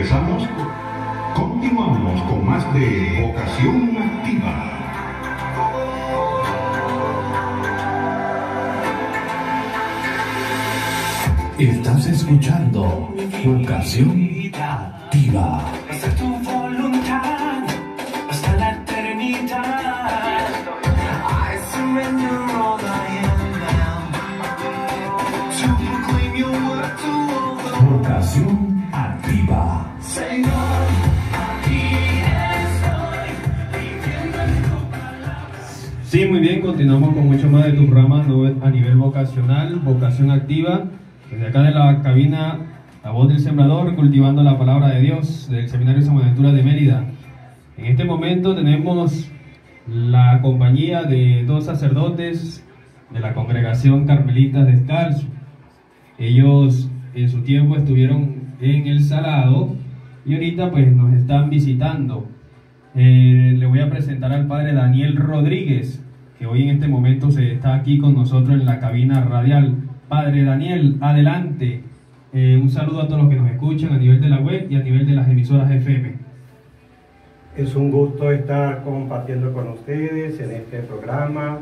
regresamos. Continuamos con más de Vocación Activa. Estás escuchando Vocación Activa. Hasta tu voluntad, hasta la eternidad. I surrender all I am now to proclaim your word to all the world. Vocación Activa. Señor, aquí estoy, viviendo tu palabra. Sí, muy bien, continuamos con mucho más de tu programa a nivel vocacional, Vocación Activa. Desde acá de la cabina, la voz del sembrador, cultivando la palabra de Dios del Seminario San Buenaventura de Mérida. En este momento tenemos la compañía de dos sacerdotes de la congregación Carmelitas Descalzo. Ellos en su tiempo estuvieron en El Salado y ahorita pues nos están visitando. Le voy a presentar al padre Daniel Rodríguez, que hoy en este momento está aquí con nosotros en la cabina radial. Padre Daniel, adelante. Un saludo a todos los que nos escuchan a nivel de la web y a nivel de las emisoras FM. Es un gusto estar compartiendo con ustedes en este programa,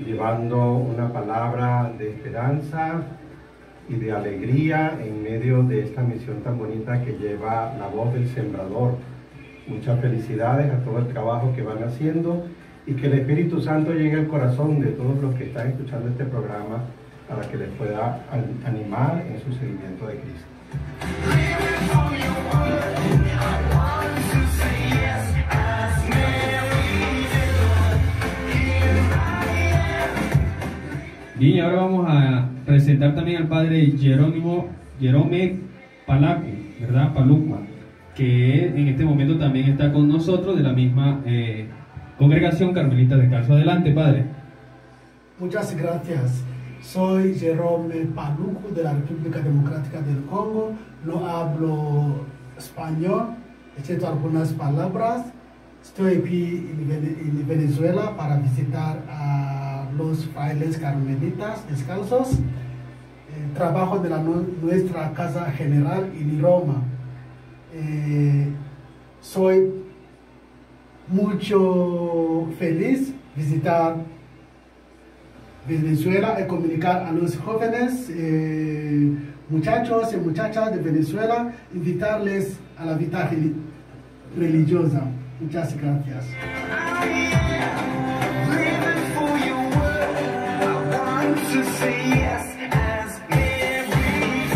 llevando una palabra de esperanza y de alegría en medio de esta misión tan bonita que lleva la voz del sembrador. Muchas felicidades a todo el trabajo que van haciendo y que el Espíritu Santo llegue al corazón de todos los que están escuchando este programa, para que les pueda animar en su seguimiento de Cristo. Bien, y ahora vamos a presentar también al padre Jerome Palacu, ¿verdad? Palucua, que en este momento también está con nosotros de la misma congregación Carmelita Descalzo. Adelante, padre. Muchas gracias. Soy Jerome Palucu de la República Democrática del Congo. No hablo español, excepto algunas palabras. Estoy aquí en Venezuela para visitar a los frailes carmelitas descalzos. Trabajo de nuestra Casa General en Roma. Soy mucho feliz visitar Venezuela y comunicar a los jóvenes, muchachos y muchachas de Venezuela, invitarles a la vida religiosa. Muchas gracias.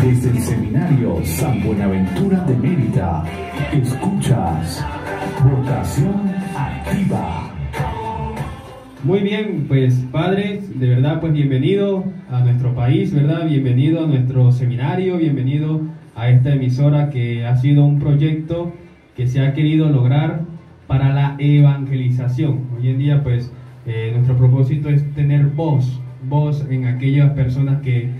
Desde el Seminario San Buenaventura de Mérida, escuchas Vocación Activa. Muy bien, pues padre, de verdad pues bienvenido a nuestro país, ¿verdad? Bienvenido a nuestro seminario, bienvenido a esta emisora que ha sido un proyecto que se ha querido lograr para la evangelización. Hoy en día pues nuestro propósito es tener voz en aquellas personas que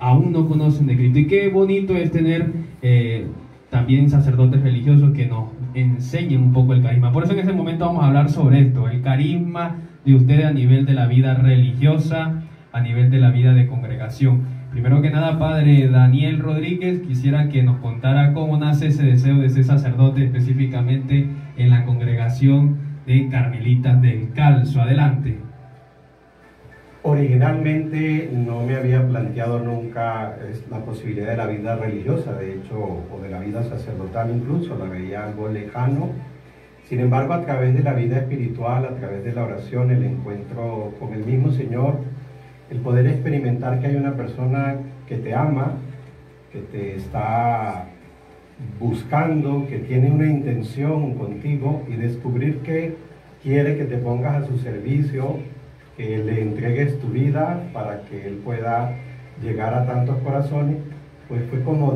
aún no conocen de Cristo. Y qué bonito es tener también sacerdotes religiosos que nos enseñen un poco el carisma. Por eso en ese momento vamos a hablar sobre esto, el carisma de ustedes a nivel de la vida religiosa, a nivel de la vida de congregación. Primero que nada, padre Daniel Rodríguez, quisiera que nos contara cómo nace ese deseo de ser sacerdote específicamente en la congregación de Carmelitas Descalzo. Adelante. Originalmente no me había planteado nunca la posibilidad de la vida religiosa, de hecho, o de la vida sacerdotal incluso, la veía algo lejano. Sin embargo, a través de la vida espiritual, a través de la oración, el encuentro con el mismo Señor, el poder experimentar que hay una persona que te ama, que te está buscando, que tiene una intención contigo y descubrir que quiere que te pongas a su servicio, que le entregues tu vida para que Él pueda llegar a tantos corazones, pues fue como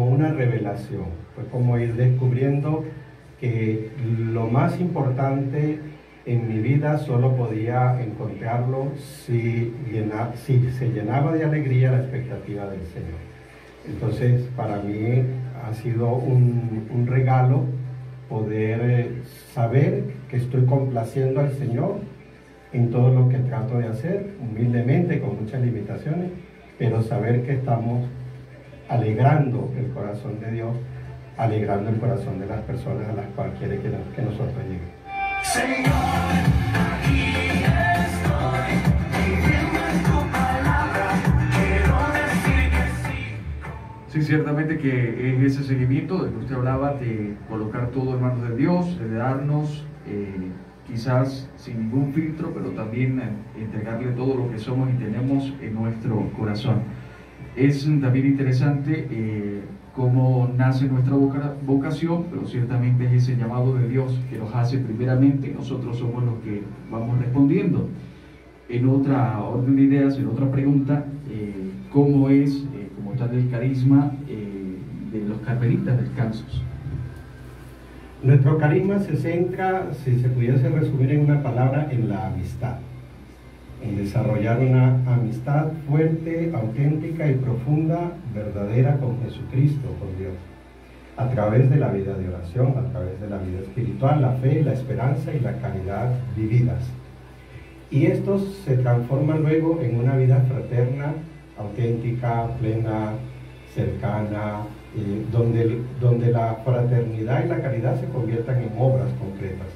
una revelación, fue como ir descubriendo que lo más importante en mi vida solo podía encontrarlo si se llenaba de alegría la expectativa del Señor. Entonces, para mí ha sido un regalo poder saber que estoy complaciendo al Señor en todo lo que trato de hacer, humildemente, con muchas limitaciones, pero saber que estamos alegrando el corazón de Dios alegrando el corazón de las personas a las cuales quiere que nosotros lleguemos. Señor, aquí estoy, viviendo en tu palabra, quiero decir que sí. Sí, ciertamente que es ese seguimiento del que usted hablaba, de colocar todo en manos de Dios, de darnos, quizás sin ningún filtro, pero también entregarle todo lo que somos y tenemos en nuestro corazón. Es también interesante cómo nace nuestra vocación, pero ciertamente es ese llamado de Dios que nos hace primeramente, y nosotros somos los que vamos respondiendo. En otra orden de ideas, en otra pregunta, ¿cómo es como tal el carisma de los carmelitas descalzos? Nuestro carisma se centra, si se pudiese resumir en una palabra, en la amistad, en desarrollar una amistad fuerte, auténtica y profunda, verdadera con Jesucristo, con Dios, a través de la vida de oración, a través de la vida espiritual, la fe, la esperanza y la caridad vividas. Y estos se transforman luego en una vida fraterna, auténtica, plena, cercana, donde la fraternidad y la caridad se conviertan en obras concretas,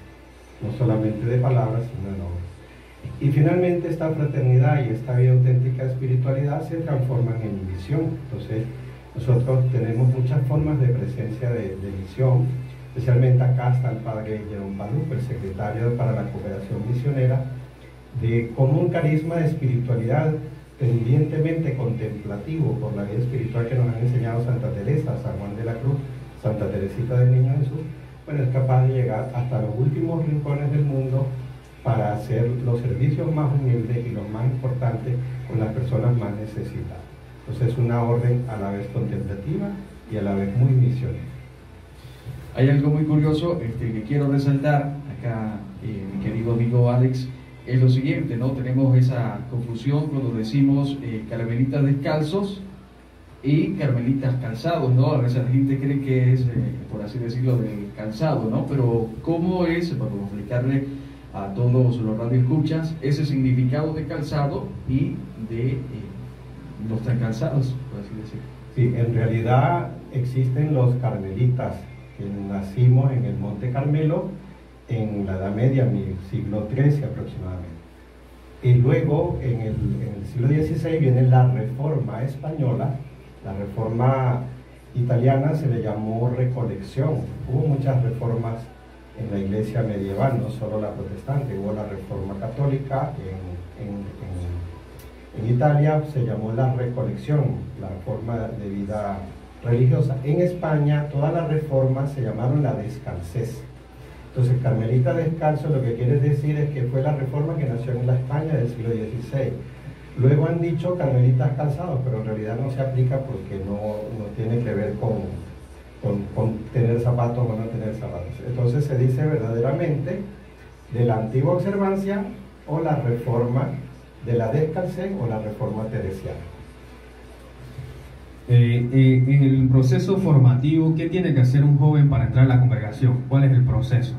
no solamente de palabras, sino en obras. Y finalmente esta fraternidad y esta vida auténtica de espiritualidad se transforman en misión. Entonces nosotros tenemos muchas formas de presencia de misión, especialmente acá está el padre Jerome Paluco, el secretario para la cooperación misionera, de cómo un carisma de espiritualidad pendientemente contemplativo por la vida espiritual que nos han enseñado Santa Teresa, San Juan de la Cruz, Santa Teresita del Niño Jesús, bueno, es capaz de llegar hasta los últimos rincones del mundo para hacer los servicios más humildes y los más importantes con las personas más necesitadas. Entonces es una orden a la vez contemplativa y a la vez muy misionera. Hay algo muy curioso que quiero resaltar acá, mi querido amigo Alex, es lo siguiente, ¿no? Tenemos esa confusión cuando decimos carmelitas descalzos y carmelitas calzados, ¿no? A veces la gente cree que es, por así decirlo, de calzado, ¿no? Pero ¿cómo es, para explicarle a todos los radioescuchas, ese significado de calzado y de los tan calzados, por así decirlo? Sí, en realidad existen los carmelitas que nacimos en el Monte Carmelo en la Edad Media, en el siglo XIII aproximadamente. Y luego, en el siglo XVI, viene la Reforma española. La Reforma italiana se le llamó Recolección. Hubo muchas reformas en la iglesia medieval, no solo la protestante. Hubo la Reforma católica en Italia, se llamó la Recolección, la forma de vida religiosa. En España, todas las reformas se llamaron la Descalcez. Entonces, carmelita descalzo lo que quiere decir es que fue la reforma que nació en la España del siglo XVI. Luego han dicho carmelitas calzados, pero en realidad no se aplica porque no tiene que ver con tener zapatos o no tener zapatos. Entonces se dice verdaderamente de la antigua observancia o la reforma de la descalcez o la reforma teresiana. En el proceso formativo, ¿qué tiene que hacer un joven para entrar a la congregación? ¿Cuál es el proceso?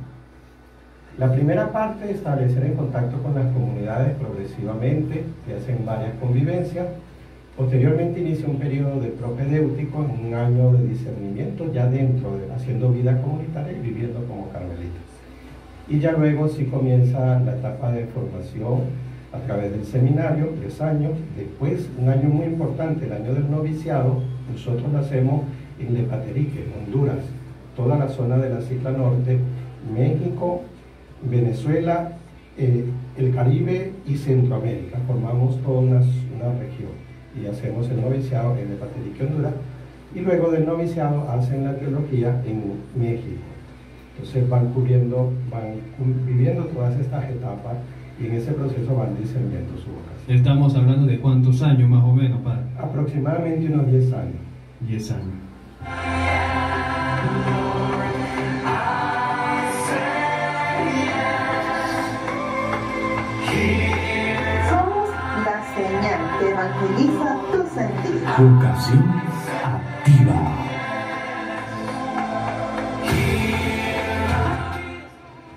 La primera parte es establecer en contacto con las comunidades progresivamente, que hacen varias convivencias. Posteriormente inicia un periodo de propedéutico, un año de discernimiento, ya dentro de haciendo vida comunitaria y viviendo como carmelitas. Y ya luego sí comienza la etapa de formación a través del seminario, 3 años. Después, un año muy importante, el año del noviciado, nosotros lo hacemos en Lepaterique, Honduras, toda la zona de la Isla Norte, México, Venezuela, el Caribe y Centroamérica. Formamos toda una región y hacemos el noviciado en Lepaterique, Honduras, y luego del noviciado hacen la teología en México. Entonces van viviendo todas estas etapas y en ese proceso van discerniendo su vocación. Estamos hablando de cuántos años más o menos, padre. Aproximadamente unos 10 años. 10 años. Somos la señal que evangeliza tu sentido. Vocación activa.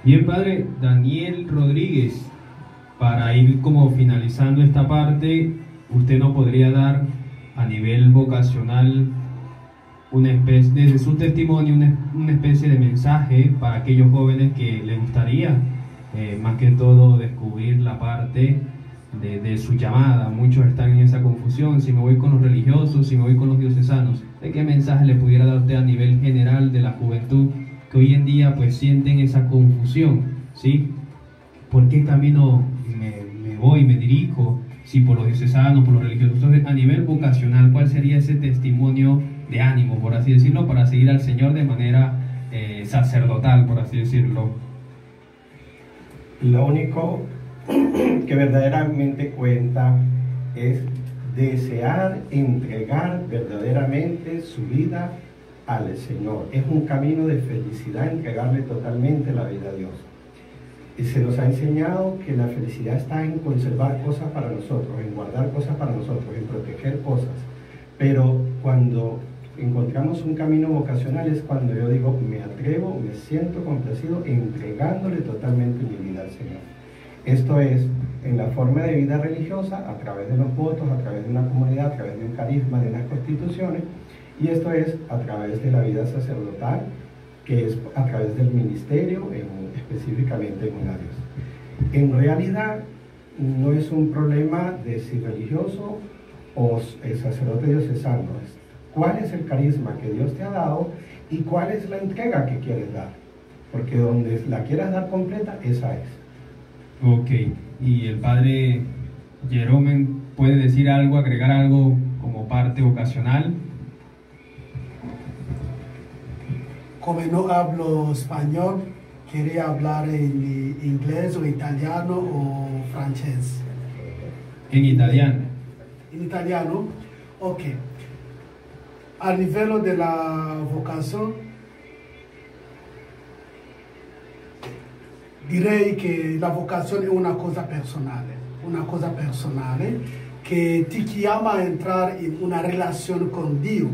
Bien, padre Daniel Rodríguez, para ir como finalizando esta parte, usted nos podría dar a nivel vocacional desde su testimonio, una especie de mensaje para aquellos jóvenes que les gustaría, más que todo, descubrir la parte de su llamada. Muchos están en esa confusión, si me voy con los religiosos, si me voy con los diocesanos. ¿De qué mensaje le pudiera dar usted a nivel general de la juventud que hoy en día pues sienten esa confusión? ¿Sí? ¿Por qué camino me voy, me dirijo? Si por los diocesanos, por los religiosos. Entonces, a nivel vocacional, ¿cuál sería ese testimonio de ánimo, por así decirlo, para seguir al Señor de manera sacerdotal, por así decirlo? Lo único que verdaderamente cuenta es desear entregar verdaderamente su vida al Señor. Es un camino de felicidad entregarle totalmente la vida a Dios. Y se nos ha enseñado que la felicidad está en conservar cosas para nosotros, en guardar cosas para nosotros, en proteger cosas. Pero cuando encontramos un camino vocacional es cuando yo digo, me atrevo, me siento complacido entregándole totalmente mi vida al Señor. Esto es en la forma de vida religiosa, a través de los votos, a través de una comunidad, a través de un carisma, de unas constituciones, y esto es a través de la vida sacerdotal, que es a través del ministerio, específicamente en una Dios. En realidad no es un problema de si religioso o sacerdote diocesano. ¿Cuál es el carisma que Dios te ha dado y cuál es la entrega que quieres dar? Porque donde la quieras dar completa, esa es. Ok, y el padre Jerome puede decir algo, agregar algo como parte vocacional. Como no hablo español, quería hablar en inglés o italiano o francés. En italiano. In italiano? Ok. A livello della vocazione, direi che la vocazione è una cosa personale che ti chiama a entrare in una relazione con Dio,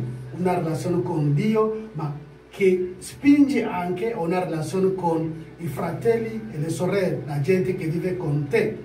ma che spinge anche a una relazione con i fratelli e le sorelle, la gente che vive con te.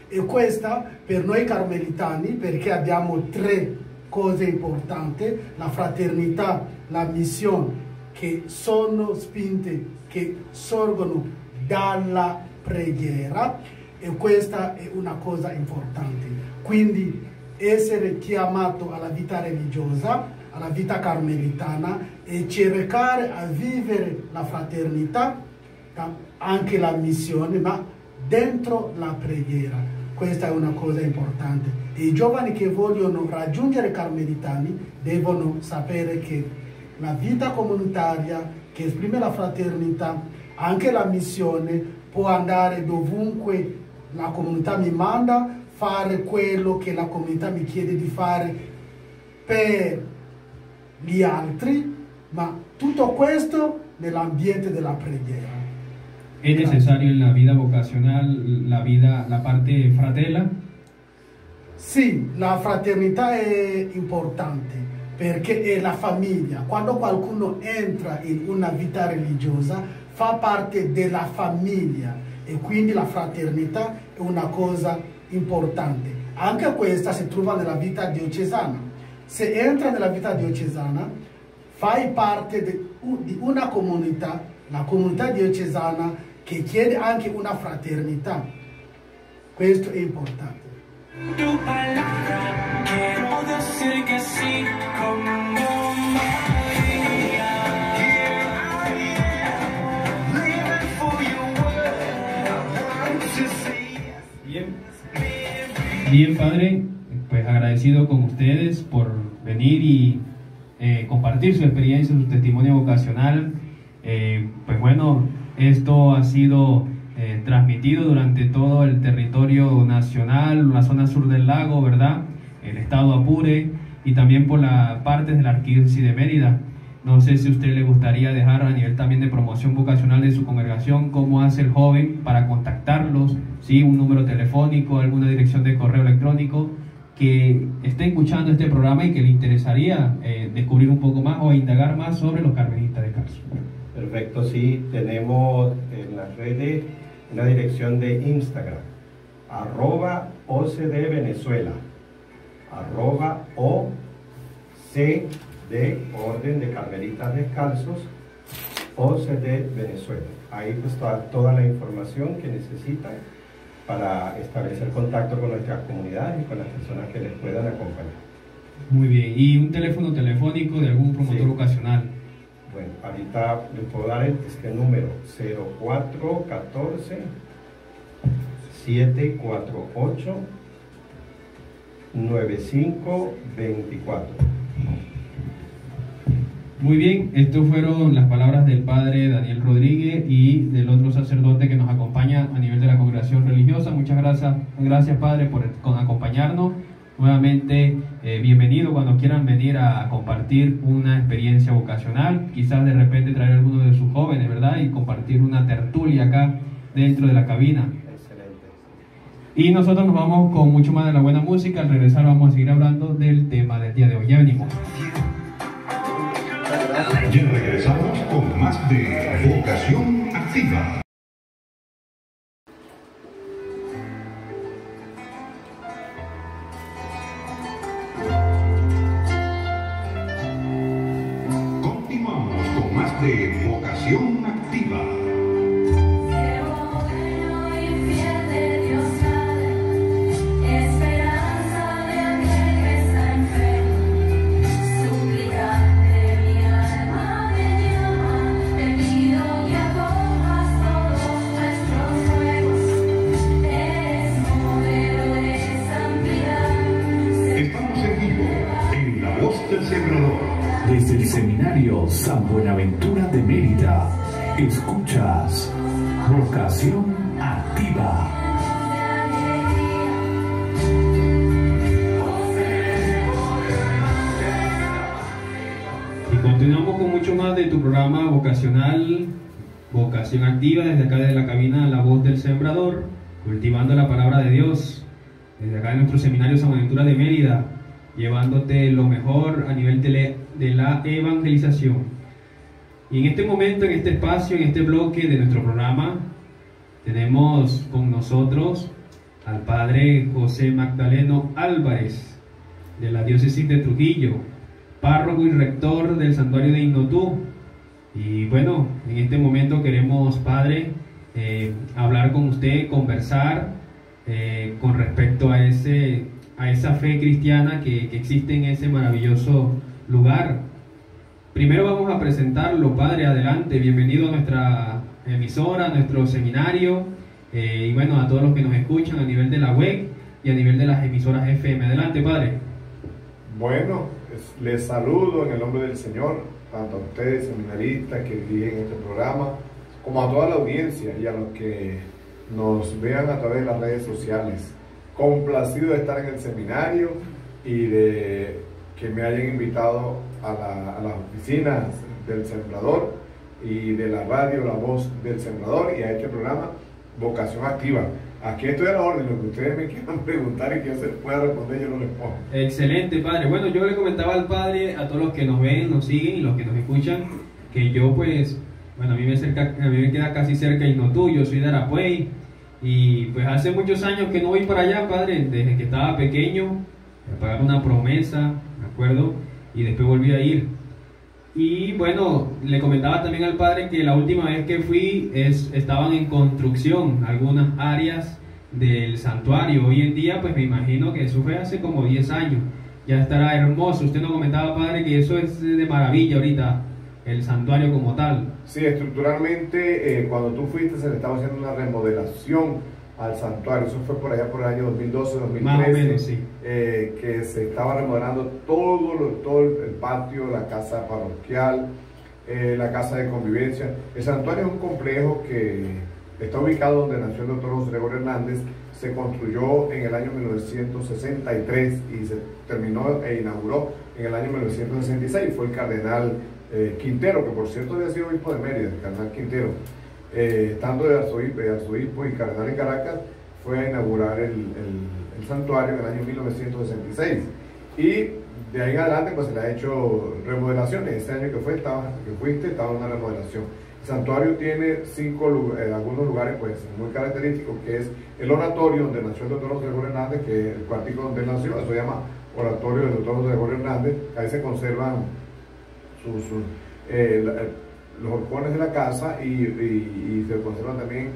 E questa per noi carmelitani, perché abbiamo tre cose importanti, la fraternità, la missione, che sono spinte, che sorgono dalla preghiera, e questa è una cosa importante. Quindi essere chiamato alla vita religiosa, alla vita carmelitana, e cercare a vivere la fraternità, anche la missione, ma dentro la preghiera. Questa è una cosa importante. E i giovani che vogliono raggiungere i carmelitani devono sapere che la vita comunitaria, che esprime la fraternità, anche la missione, può andare dovunque la comunità mi manda, fare quello che la comunità mi chiede di fare per gli altri, ma tutto questo nell'ambiente della preghiera. ¿Es necesario en la vida vocacional la parte fratela? Sì, la fraternità è importante perché è la famiglia. Quando qualcuno entra in una vita religiosa fa parte della famiglia e quindi la fraternità è una cosa importante. Anche questa si trova nella vita diocesana. Se entra nella vita diocesana fai parte di una comunità, la comunità diocesana, che chiede anche una fraternità. Questo è importante. Tu palabra quiero decir que sí como María. Living for your word, I want to see. Bien, padre, pues agradecido con ustedes por venir y compartir su experiencia, su testimonio vocacional. Pues bueno, esto ha sido transmitido durante todo el territorio nacional, la zona sur del lago, ¿verdad? El estado Apure y también por la parte de la arquidiócesis de Mérida. No sé si a usted le gustaría dejar a nivel también de promoción vocacional de su congregación, cómo hace el joven para contactarlos, ¿sí? Un número telefónico, alguna dirección de correo electrónico, que esté escuchando este programa y que le interesaría descubrir un poco más o indagar más sobre los carmelitas de Carso. Perfecto, sí, tenemos en las redes una dirección de Instagram, @OCD Venezuela, @OCD de Orden de Carmelitas Descalzos, OCD Venezuela. Ahí pues toda la información que necesitan para establecer contacto con nuestras comunidades y con las personas que les puedan acompañar. Muy bien, ¿y un teléfono telefónico de algún promotor ocasional? Bueno, ahorita les puedo dar este número, 0414 748 9524. Muy bien, estas fueron las palabras del padre Daniel Rodríguez y del otro sacerdote que nos acompaña a nivel de la congregación religiosa. Muchas gracias padre por acompañarnos. Nuevamente, bienvenido cuando quieran venir a compartir una experiencia vocacional, quizás de repente traer a algunos de sus jóvenes, ¿verdad? Y compartir una tertulia acá dentro de la cabina. Excelente. Y nosotros nos vamos con mucho más de la buena música. Al regresar vamos a seguir hablando del tema del día de hoy. Ya venimos. Ya regresamos con más de Vocación Activa. Continuamos con más de Vocación Activa. Desde el Seminario San Buenaventura de Mérida, escuchas Vocación Activa. Y continuamos con mucho más de tu programa vocacional, Vocación Activa, desde acá de la cabina La Voz del Sembrador, cultivando la palabra de Dios, desde acá de nuestro Seminario San Buenaventura de Mérida, llevándote lo mejor a nivel de la evangelización. Y en este momento, en este espacio, en este bloque de nuestro programa, tenemos con nosotros al Padre José Magdaleno Álvarez, de la Diócesis de Trujillo, párroco y rector del Santuario de Innotú. Y bueno, en este momento queremos, Padre, hablar con usted, conversar con respecto a esa fe cristiana que existe en ese maravilloso lugar. Primero vamos a presentarlo, Padre, adelante, bienvenido a nuestra emisora, a nuestro seminario, y bueno, a todos los que nos escuchan a nivel de la web y a nivel de las emisoras FM. Adelante, Padre. Bueno, les saludo en el nombre del Señor, tanto a ustedes, seminaristas que dirigen este programa, como a toda la audiencia y a los que nos vean a través de las redes sociales. Complacido de estar en el seminario y de que me hayan invitado a las oficinas del Sembrador y de la radio La Voz del Sembrador y a este programa Vocación Activa. Aquí estoy a la orden, lo que ustedes me quieran preguntar y que yo se pueda responder, yo lo respondo. Excelente, Padre. Bueno, yo le comentaba al Padre, a todos los que nos ven, nos siguen y los que nos escuchan, que yo pues, bueno, a mí me queda casi cerca Innotú, yo soy de Arapuey. Y pues hace muchos años que no voy para allá, Padre, desde que estaba pequeño, me pagaron una promesa, me acuerdo, y después volví a ir. Y bueno, le comentaba también al Padre que la última vez que fui estaban en construcción algunas áreas del santuario. Hoy en día pues me imagino que eso fue hace como 10 años, ya estará hermoso. Usted nos comentaba, Padre, que eso es de maravilla ahorita, el santuario como tal. Sí, estructuralmente cuando tú fuiste se le estaba haciendo una remodelación al santuario. Eso fue por allá por el año 2012-2013. Más o menos, sí. Que se estaba remodelando todo el patio, la casa parroquial, la casa de convivencia. El santuario es un complejo que está ubicado donde nació el doctor José Gregorio Hernández. Se construyó en el año 1963 y se terminó e inauguró en el año 1966. Fue el cardenal Quintero, que por cierto había sido obispo de Mérida, el cardenal Quintero, estando de arzobispo y cardenal en Caracas, fue a inaugurar el santuario en el año 1966. Y de ahí en adelante pues se le ha hecho remodelaciones. Este año que fuiste estaba en una remodelación. El santuario tiene algunos lugares pues muy característicos, que es el oratorio donde nació el doctor José Gregorio Hernández, que es el cuartico donde él nació. Eso se llama oratorio del doctor José Gregorio Hernández. Ahí se conservan los horcones de la casa y se conservan también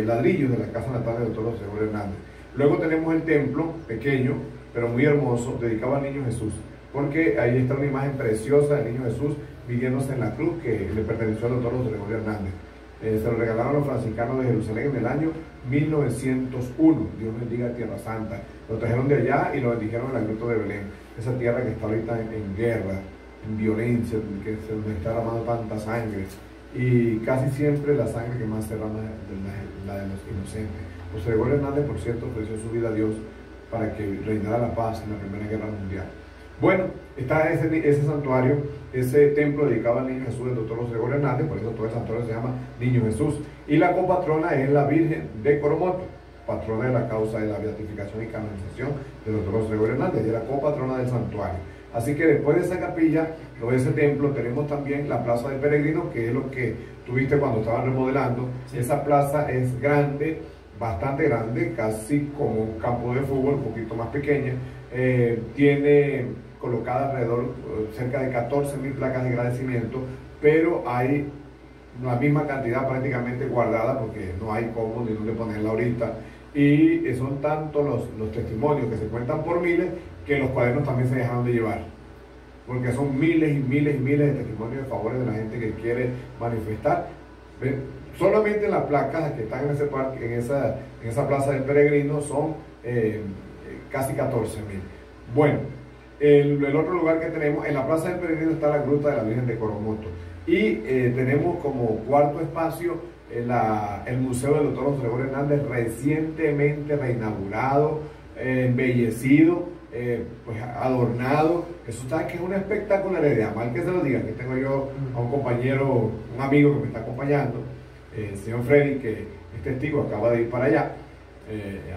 ladrillos de la casa natal del doctor José Gregorio Hernández. Luego tenemos el templo, pequeñño, pero muy hermoso, dedicado al Niño Jesús, porque ahí está una imagen preciosa del Niño Jesús viviéndose en la cruz que le perteneció al doctor José Gregorio Hernández. Se lo regalaron los franciscanos de Jerusalén en el año 1901. Dios bendiga Tierra Santa. Lo trajeron de allá y lo bendijeron en la gruta de Belén, esa tierra que está ahorita en guerra, en violencia, que se nos está derramando tanta sangre, y casi siempre la sangre que más se derrama es la de los inocentes. José Gregorio Hernández, por cierto, ofreció su vida a Dios para que reinara la paz en la Primera Guerra Mundial. Bueno, está ese santuario, ese templo dedicado al Niño Jesús del doctor José Gregorio Hernández, por eso todo el santuario se llama Niño Jesús. Y la copatrona es la Virgen de Coromoto, patrona de la causa de la beatificación y canonización del doctor José Gregorio Hernández, y la copatrona del santuario. Así que después de esa capilla, o de ese templo, tenemos también la Plaza del Peregrino, que es lo que tuviste cuando estaban remodelando. Esa plaza es grande, bastante grande, casi como un campo de fútbol, un poquito más pequeña. Tiene colocada alrededor cerca de 14.000 placas de agradecimiento, pero hay la misma cantidad prácticamente guardada porque no hay cómo ni dónde ponerla ahorita, y son tantos los testimonios que se cuentan por miles que los cuadernos también se dejaron de llevar, porque son miles y miles y miles de testimonios de favores de la gente que quiere manifestar. ¿Ven? Solamente las placas que están en ese parque, en esa Plaza del Peregrino, son casi 14.000. Bueno, el otro lugar que tenemos, en la Plaza del Peregrino, está la Gruta de la Virgen de Coromoto, y tenemos como cuarto espacio el Museo del Doctor José Gregorio Hernández, recientemente reinaugurado, embellecido, pues adornado. Eso está que es una espectacularidad, mal que se lo diga. Aquí tengo yo a un compañero, un amigo que me está acompañando, el señor Freddy, que es testigo, acaba de ir para allá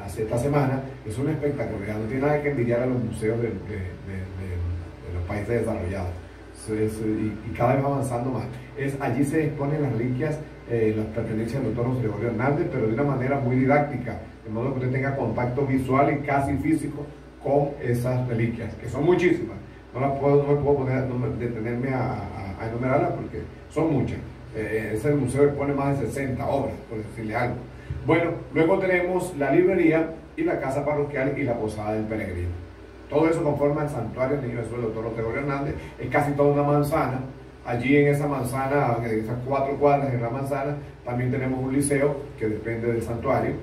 hace esta semana. Es una espectacularidad, no tiene nada que envidiar a los museos de los países desarrollados. Y cada vez va avanzando más. Allí se exponen las reliquias, las pertenencias del doctor José Gregorio Hernández, pero de una manera muy didáctica, de modo que usted tenga contacto visual y casi físico con esas reliquias, que son muchísimas. No me puedo detenerme a enumerarlas porque son muchas. Ese museo expone más de 60 obras, por decirle algo. Bueno, luego tenemos la librería y la casa parroquial y la posada del peregrino. Todo eso conforma el santuario del Niño Jesús del doctor José Gregorio Hernández. Es casi toda una manzana. Allí en esa manzana, en esas 4 cuadras en la manzana, también tenemos un liceo que depende del santuario.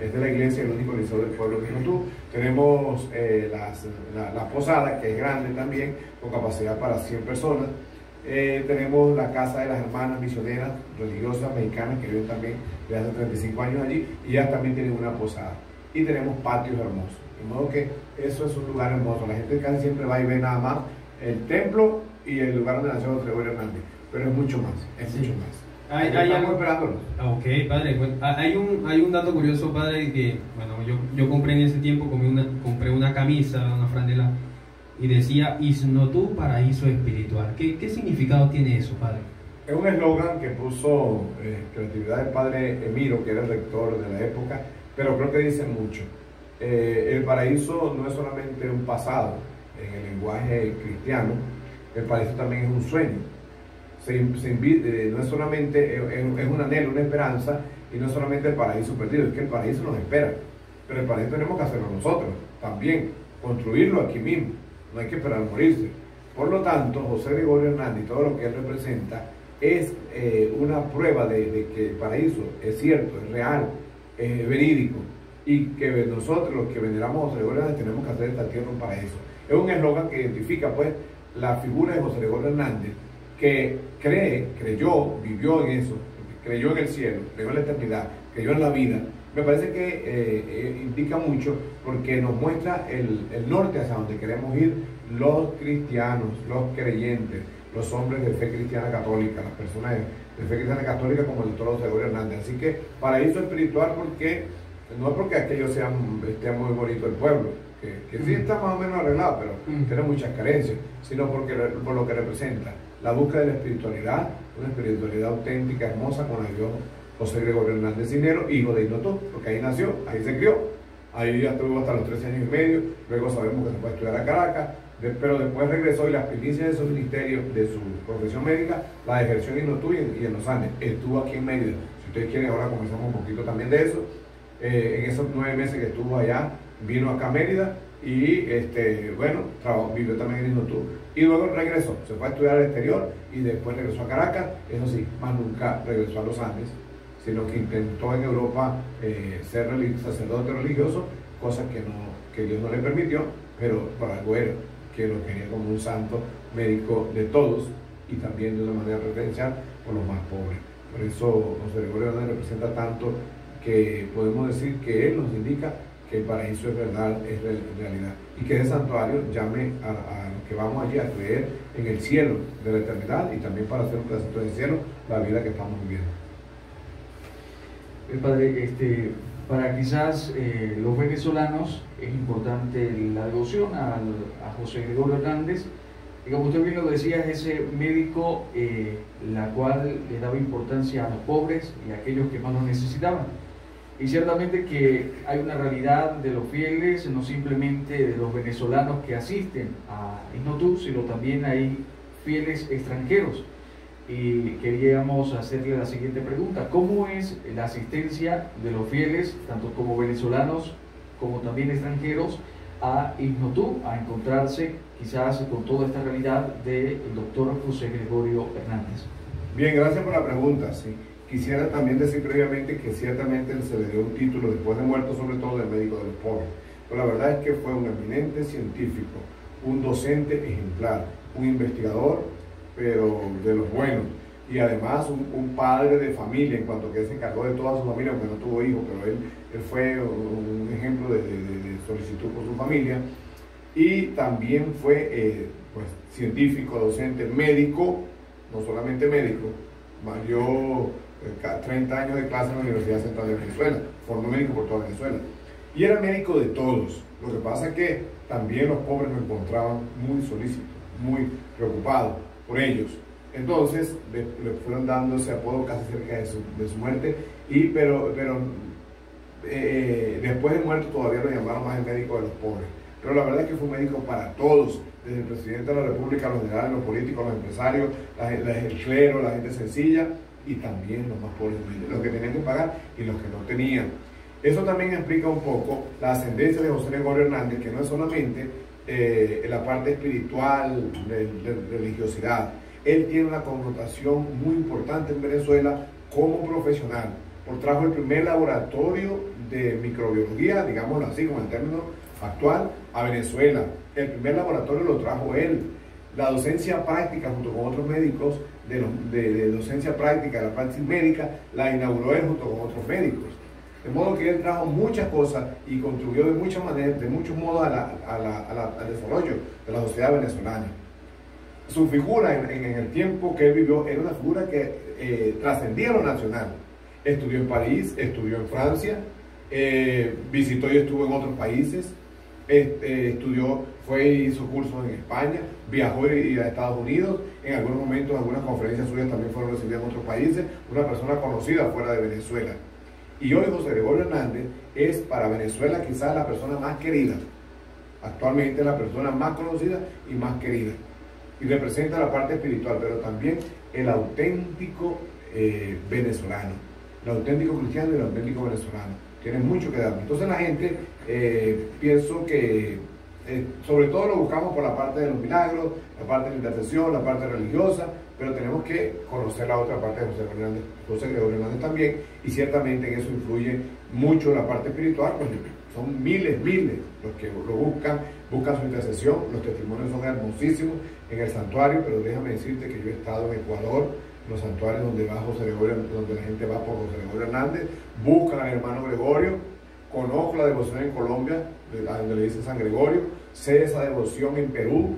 Es de la iglesia, el único liceo del pueblo que no tuvo. Tenemos la posada, que es grande también, con capacidad para 100 personas. Tenemos la casa de las hermanas misioneras religiosas mexicanas que viven también desde hace 35 años allí, y ellas también tienen una posada. Y tenemos patios hermosos. De modo que eso es un lugar hermoso. La gente casi siempre va y ve nada más el templo y el lugar donde nació José Gregorio Hernández, pero es mucho más, mucho más. Estamos esperándolos. Ok, padre, bueno, hay un dato curioso, padre, que bueno, yo compré en ese tiempo, compré una camisa, una franela, y decía Isnotú, paraíso espiritual. ¿Qué significado tiene eso, padre? Es un eslogan que puso creatividad del padre Emiro, que era el rector de la época, pero creo que dice mucho. El paraíso no es solamente un pasado en el lenguaje cristiano, el paraíso también es un sueño. No es solamente, es un anhelo, una esperanza, y no es solamente el paraíso perdido, es que el paraíso nos espera, pero el paraíso tenemos que hacerlo nosotros también, construirlo aquí mismo, no hay que esperar a morirse. Por lo tanto, José Gregorio Hernández y todo lo que él representa es una prueba de que el paraíso es cierto, es real, es verídico, y que nosotros, los que veneramos a José Gregorio Hernández, tenemos que hacer esta tierra un paraíso. Es un eslogan que identifica pues la figura de José Gregorio Hernández, que creyó, vivió en eso, creyó en el cielo, creyó en la eternidad, creyó en la vida. Me parece que indica mucho porque nos muestra el norte hacia donde queremos ir los cristianos, los creyentes, los hombres de fe cristiana católica, las personas de fe cristiana católica como el doctor José Gregorio Hernández. Así que paraíso espiritual, porque no es porque aquello esté muy bonito el pueblo, que sí está más o menos arreglado, pero tiene muchas carencias, sino por lo que representa la búsqueda de la espiritualidad, una espiritualidad auténtica, hermosa, con la dio José Gregorio Hernández Cisneros, hijo de Isnotú, porque ahí nació, ahí se crió, Ahí ya estuvo hasta los 13 años y medio, luego sabemos que se fue a estudiar a Caracas, pero después regresó y las primicias de su ministerio, de su profesión médica, la ejerció en Inotú y en los Andes. Estuvo aquí en Mérida. Si ustedes quieren, ahora conversamos un poquito también de eso. En esos 9 meses que estuvo allá, vino acá a Mérida y bueno, vivió también en Inotú. Y luego regresó, se fue a estudiar al exterior y después regresó a Caracas. Eso sí, más nunca regresó a los Andes, sino que intentó en Europa ser sacerdote religioso, cosa que Dios no le permitió, pero por algo era, que lo quería como un santo médico de todos y también de una manera preferencial por los más pobres. Por eso José Gregorio Hernández representa tanto que podemos decir que él nos indica que el paraíso es verdad, es realidad, y que ese santuario llame a los que vamos allí a creer en el cielo de la eternidad y también para hacer un pedacito del cielo la vida que estamos viviendo. Padre, para quizás los venezolanos es importante la devoción a José Gregorio Hernández, y como usted bien lo decía, es ese médico la cual le daba importancia a los pobres y a aquellos que más lo necesitaban. Y ciertamente que hay una realidad de los fieles, no simplemente de los venezolanos que asisten a Inotú, sino también hay fieles extranjeros. Y queríamos hacerle la siguiente pregunta: ¿cómo es la asistencia de los fieles, tanto como venezolanos como también extranjeros, a Inotú, a encontrarse quizás con toda esta realidad del doctor José Gregorio Hernández? Bien, gracias por la pregunta. Sí. Quisiera también decir previamente que ciertamente se le dio un título después de muerto, sobre todo de médico de los pobres. Pero la verdad es que fue un eminente científico, un docente ejemplar, un investigador, pero de los buenos. Y además un padre de familia, en cuanto que se encargó de toda su familia, aunque no tuvo hijos, pero él fue un ejemplo de solicitud por su familia. Y también fue pues, científico, docente, médico, no solamente médico, dio 30 años de clase en la Universidad Central de Venezuela, formó médico por toda Venezuela. Y era médico de todos. Lo que pasa es que también los pobres lo encontraban muy solícito, muy preocupado por ellos. Entonces le fueron dando ese apodo casi cerca de su muerte, pero después de muerto todavía lo llamaron más el médico de los pobres. Pero la verdad es que fue un médico para todos, desde el presidente de la República, los generales, los políticos, los empresarios, el clero, la gente sencilla y también los más pobres, los que tenían que pagar y los que no tenían. Eso también explica un poco la ascendencia de José Gregorio Hernández, que no es solamente la parte espiritual, de religiosidad. Él tiene una connotación muy importante en Venezuela como profesional. Trajo el primer laboratorio de microbiología, digámoslo así, como el término actual, a Venezuela. El primer laboratorio lo trajo él. La docencia práctica, junto con otros médicos de docencia práctica, la praxis médica, la inauguró él junto con otros médicos. De modo que él trajo muchas cosas y contribuyó de muchas maneras, de muchos modos al desarrollo de la sociedad venezolana. Su figura en el tiempo que él vivió era una figura que trascendía lo nacional. Estudió en París, estudió en Francia, visitó y estuvo en otros países, estudió, hizo cursos en España, viajó a Estados Unidos, en algunos momentos algunas conferencias suyas también fueron recibidas en otros países, una persona conocida fuera de Venezuela. Y hoy José Gregorio Hernández es para Venezuela quizás la persona más querida, actualmente la persona más conocida y más querida. Y representa la parte espiritual, pero también el auténtico venezolano, el auténtico cristiano y el auténtico venezolano. Tiene mucho que dar. Entonces la gente, pienso que sobre todo lo buscamos por la parte de los milagros, la parte de la intercesión, la parte religiosa, pero tenemos que conocer la otra parte de José Gregorio Hernández también, y ciertamente en eso influye mucho la parte espiritual, pues son miles los que lo buscan su intercesión. Los testimonios son hermosísimos en el santuario, pero déjame decirte que yo he estado en Ecuador, en los santuarios donde va José Gregorio, donde la gente va por José Gregorio Hernández, buscan al hermano Gregorio. Conozco la devoción en Colombia, donde le dice San Gregorio, sé esa devoción en Perú,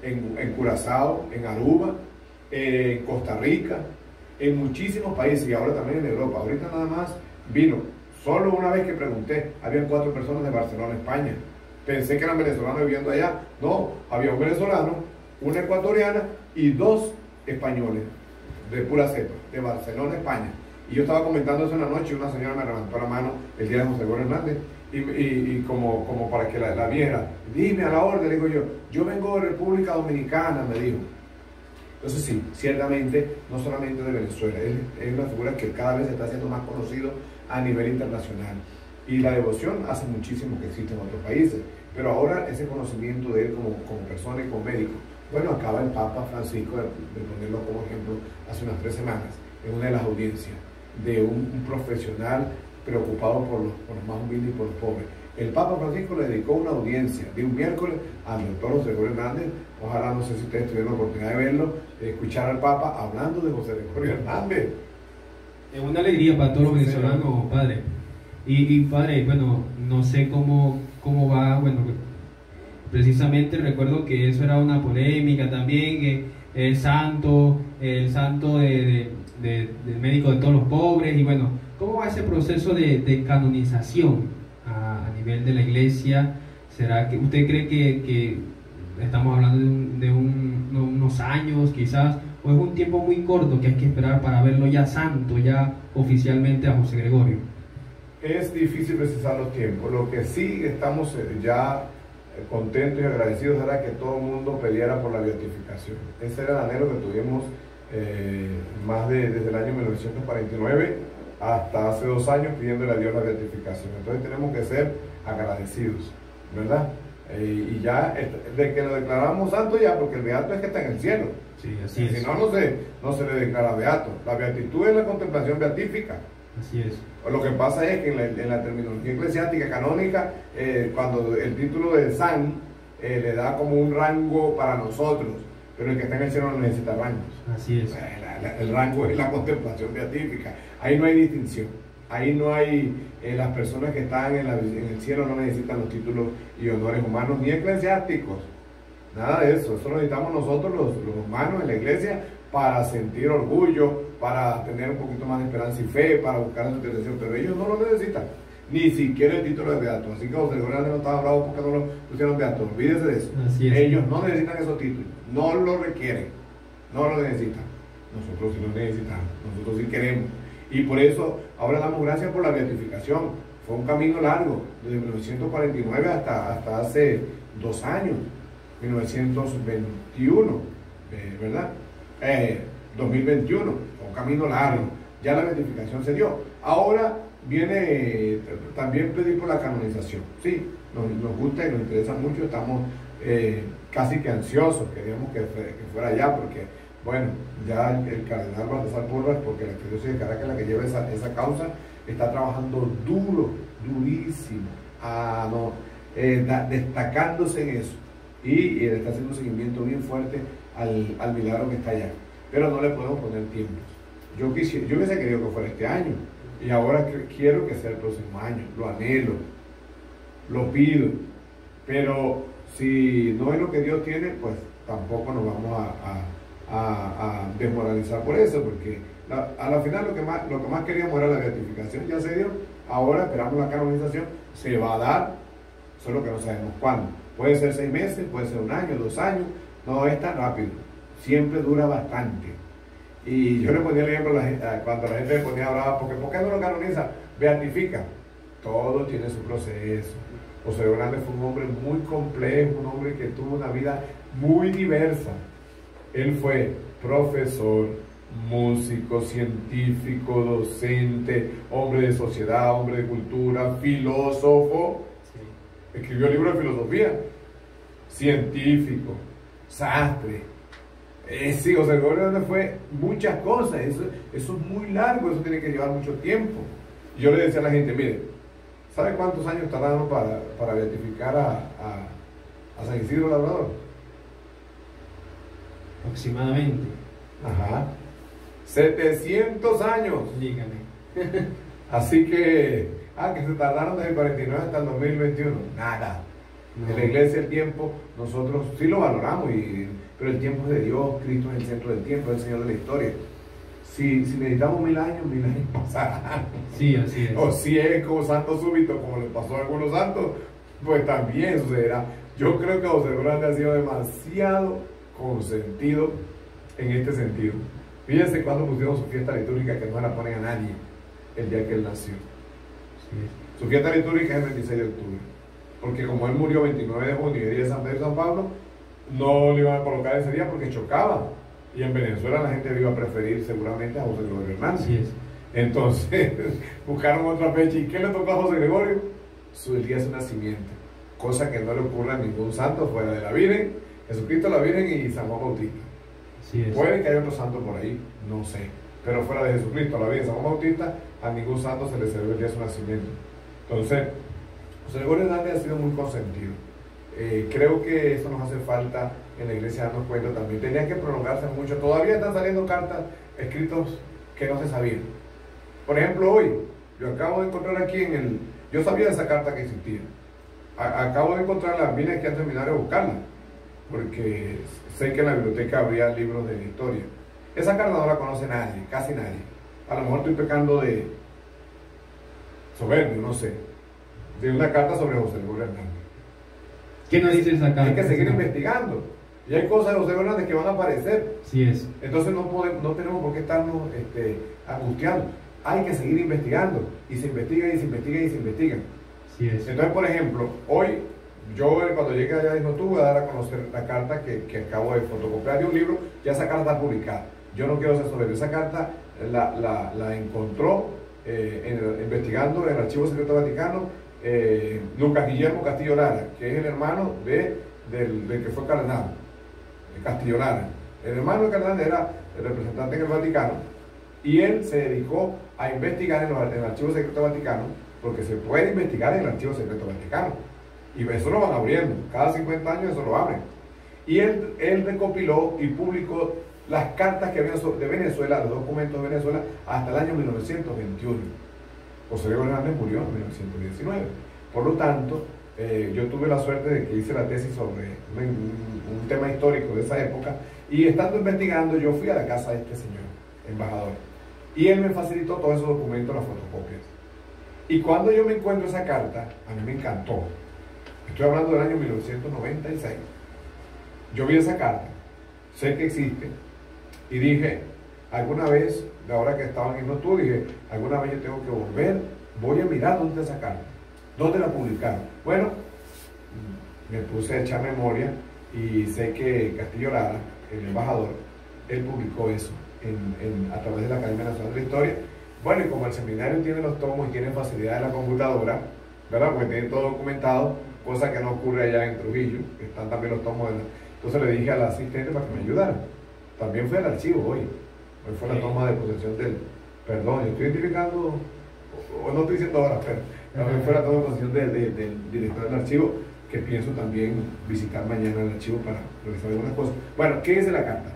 en Curazao, en Aruba, en Costa Rica, en muchísimos países y ahora también en Europa. Ahorita nada más vino, solo una vez que pregunté, habían 4 personas de Barcelona, España. Pensé que eran venezolanos viviendo allá. No, había un venezolano, una ecuatoriana y 2 españoles de pura cepa, de Barcelona, España. Y yo estaba comentando eso en la noche y una señora me levantó la mano el día de José Gregorio Hernández y como para que la viera. Dime a la orden, le digo yo vengo de República Dominicana, me dijo. Entonces sí, ciertamente, no solamente de Venezuela, él es una figura que cada vez se está haciendo más conocido a nivel internacional. Y la devoción hace muchísimo que existe en otros países, pero ahora ese conocimiento de él como persona y como médico. Bueno, acaba el Papa Francisco de ponerlo como ejemplo hace unas 3 semanas, en una de las audiencias, de un profesional preocupado por los más humildes y por los pobres. El Papa Francisco le dedicó una audiencia de un miércoles al doctor José Gregorio Hernández. Ojalá, no sé si ustedes tuvieron la oportunidad de verlo, de escuchar al Papa hablando de José Gregorio Hernández. Es una alegría para todos los venezolanos, padre. Y padre, bueno, no sé cómo va, bueno, precisamente recuerdo que eso era una polémica también, que el santo del médico de todos los pobres, y bueno, ¿cómo va ese proceso de canonización a nivel de la iglesia? ¿Será que usted cree que estamos hablando de unos años quizás, o es un tiempo muy corto que hay que esperar para verlo ya santo, ya oficialmente a José Gregorio? Es difícil precisar los tiempos. Lo que sí estamos ya contentos y agradecidos era que todo el mundo peleara por la beatificación. Ese era el anhelo que tuvimos desde el año 1949 hasta hace 2 años, pidiéndole a Dios la beatificación. Entonces tenemos que ser agradecidos, ¿verdad? Y ya, de que lo declaramos santo ya, porque el beato es que está en el cielo. Sí, así es. Si no, no se le declara beato. La beatitud es la contemplación beatífica. Así es. Lo que pasa es que en la terminología eclesiástica canónica, cuando el título de san le da como un rango para nosotros, pero el que está en el cielo no necesita rangos. Así es. El rango es la contemplación beatífica. Ahí no hay distinción. Ahí no hay, las personas que están en el cielo no necesitan los títulos y honores humanos ni eclesiásticos. Nada de eso. Eso lo necesitamos nosotros los humanos en la iglesia para sentir orgullo, para tener un poquito más de esperanza y fe, para buscar su intercesión, pero ellos no lo necesitan, ni siquiera el título de beato. Así que José Gregorio no estaba bravo porque no lo pusieron beato, olvídese de eso. Ellos no necesitan esos títulos, no lo requieren, no lo necesitan. Nosotros sí lo necesitamos, nosotros sí queremos, y por eso ahora damos gracias por la beatificación. Fue un camino largo, desde 1949 hasta hace 2 años, 1921, ¿verdad? 2021, un camino largo. Ya la beatificación se dio. Ahora viene también pedir por la canonización. Sí, nos gusta y nos interesa mucho. Estamos casi que ansiosos. Queríamos que fuera ya, porque, bueno, ya el cardenal Baltasar Porras, porque la arquidiócesis de Caracas, la que lleva esa causa, está trabajando durísimo, destacándose en eso. Y está haciendo un seguimiento bien fuerte al milagro que está allá. Pero no le podemos poner tiempos. Yo hubiese querido que fuera este año, y ahora quiero que sea el próximo año. Lo anhelo, lo pido, pero si no es lo que Dios tiene, pues tampoco nos vamos a desmoralizar por eso, porque a la final lo que más queríamos era la beatificación. Ya se dio, ahora esperamos la canonización. Se va a dar, solo que no sabemos cuándo. Puede ser 6 meses, puede ser 1 año, 2 años, no es tan rápido, siempre dura bastante. Y yo le ponía el ejemplo cuando la gente me ponía brava, porque ¿por qué no lo canoniza? Beatifica. Todo tiene su proceso. José Hernández fue un hombre muy complejo, un hombre que tuvo una vida muy diversa. Él fue profesor, músico, científico, docente, hombre de sociedad, hombre de cultura, filósofo. Escribió libros de filosofía, científico, sastre. Sí, José Gregorio fue muchas cosas. Eso es muy largo, eso tiene que llevar mucho tiempo. Y yo le decía a la gente, mire, ¿sabe cuántos años tardaron para beatificar a San Isidro Labrador? Aproximadamente. Ajá. 700 años. Dígame. Así que se tardaron desde el 49 hasta el 2021. Nada. No. En la iglesia el tiempo, nosotros sí lo valoramos, pero el tiempo es de Dios. Cristo es el centro del tiempo, es el Señor de la historia. Si necesitamos 1000 años pasarán. Sí, así es. O si es como santo súbito, como le pasó a algunos santos, pues también sucederá. Yo creo que José Gregorio ha sido demasiado consentido en este sentido. Fíjense cuando pusieron su fiesta litúrgica, que no la ponen a nadie el día que él nació. Sí. Su fiesta litúrgica es el 26 de octubre. Porque como él murió 29 de junio y día de San Pedro y San Pablo, no le iban a colocar ese día porque chocaba. Y en Venezuela la gente iba a preferir seguramente a José Gregorio Hernández. Así es. Entonces buscaron otra fecha. ¿Y qué le tocó a José Gregorio? Su día de su nacimiento. Cosa que no le ocurre a ningún santo fuera de la Virgen, Jesucristo, la Virgen y San Juan Bautista. Así es. Puede que haya otro santo por ahí, no sé. Pero fuera de Jesucristo, la Virgen, San Juan Bautista, a ningún santo se le celebra el día de su nacimiento. Entonces, José Gregorio Hernández ha sido muy consentido. Creo que eso nos hace falta en la iglesia darnos cuenta también. Tenían que prolongarse mucho. Todavía están saliendo cartas, escritos que no se sabían. Por ejemplo, hoy, yo acabo de encontrar aquí yo sabía de esa carta que existía. Acabo de encontrarla, vine aquí al seminario a buscarla, porque sé que en la biblioteca habría libros de historia. Esa carta no la conoce nadie, casi nadie. A lo mejor estoy pecando de soberbio, no sé. De una carta sobre José Gregorio Hernández. ¿Qué nos dice esa carta? Hay que seguir investigando. Y hay cosas de José Gregorio Hernández que van a aparecer. Sí es. Entonces no tenemos por qué estarnos angustiando. Hay que seguir investigando. Y se investiga y se investiga y se investiga. Sí es. Entonces, por ejemplo, hoy, yo cuando llegue allá dijo, tú voy a dar a conocer la carta que acabo de fotocopiar de un libro. Ya esa carta está publicada. Yo no quiero ser soberbio. Esa carta la encontró investigando en el Archivo Secreto Vaticano Lucas Guillermo Castillo Lara, que es el hermano del que fue cardenal, Castillo Lara. El hermano del cardenal era el representante en el Vaticano y él se dedicó a investigar en el Archivo Secreto Vaticano, porque se puede investigar en el Archivo Secreto Vaticano y eso lo van abriendo, cada 50 años eso lo abren. Y él recopiló y publicó las cartas que había de Venezuela, los documentos de Venezuela, hasta el año 1921. José Gregorio Hernández murió en 1919. Por lo tanto, yo tuve la suerte de que hice la tesis sobre un tema histórico de esa época, y estando investigando, yo fui a la casa de este señor, embajador, y él me facilitó todos esos documentos, las fotocopias. Y cuando yo me encuentro esa carta, a mí me encantó. Estoy hablando del año 1996. Yo vi esa carta, sé que existe, y dije, alguna vez, de ahora que estaban en tú, dije, alguna vez yo tengo que volver, voy a mirar dónde está esa carta, dónde la publicaron. Bueno, me puse a echar memoria y sé que Castillo Lara, el embajador, él publicó eso a través de la Academia Nacional de la Historia. Bueno, y como el seminario tiene los tomos y tiene facilidad de la computadora, ¿verdad? Porque tienen todo documentado, cosa que no ocurre allá en Trujillo, que están también los tomos Entonces le dije al asistente para que me ayudara. También fue al archivo hoy fue la toma de posesión perdón, yo estoy identificando, o no estoy diciendo ahora, pero también fue la toma de posesión del director del archivo, que pienso también visitar mañana el archivo para revisar algunas cosas. Bueno, ¿qué dice la carta?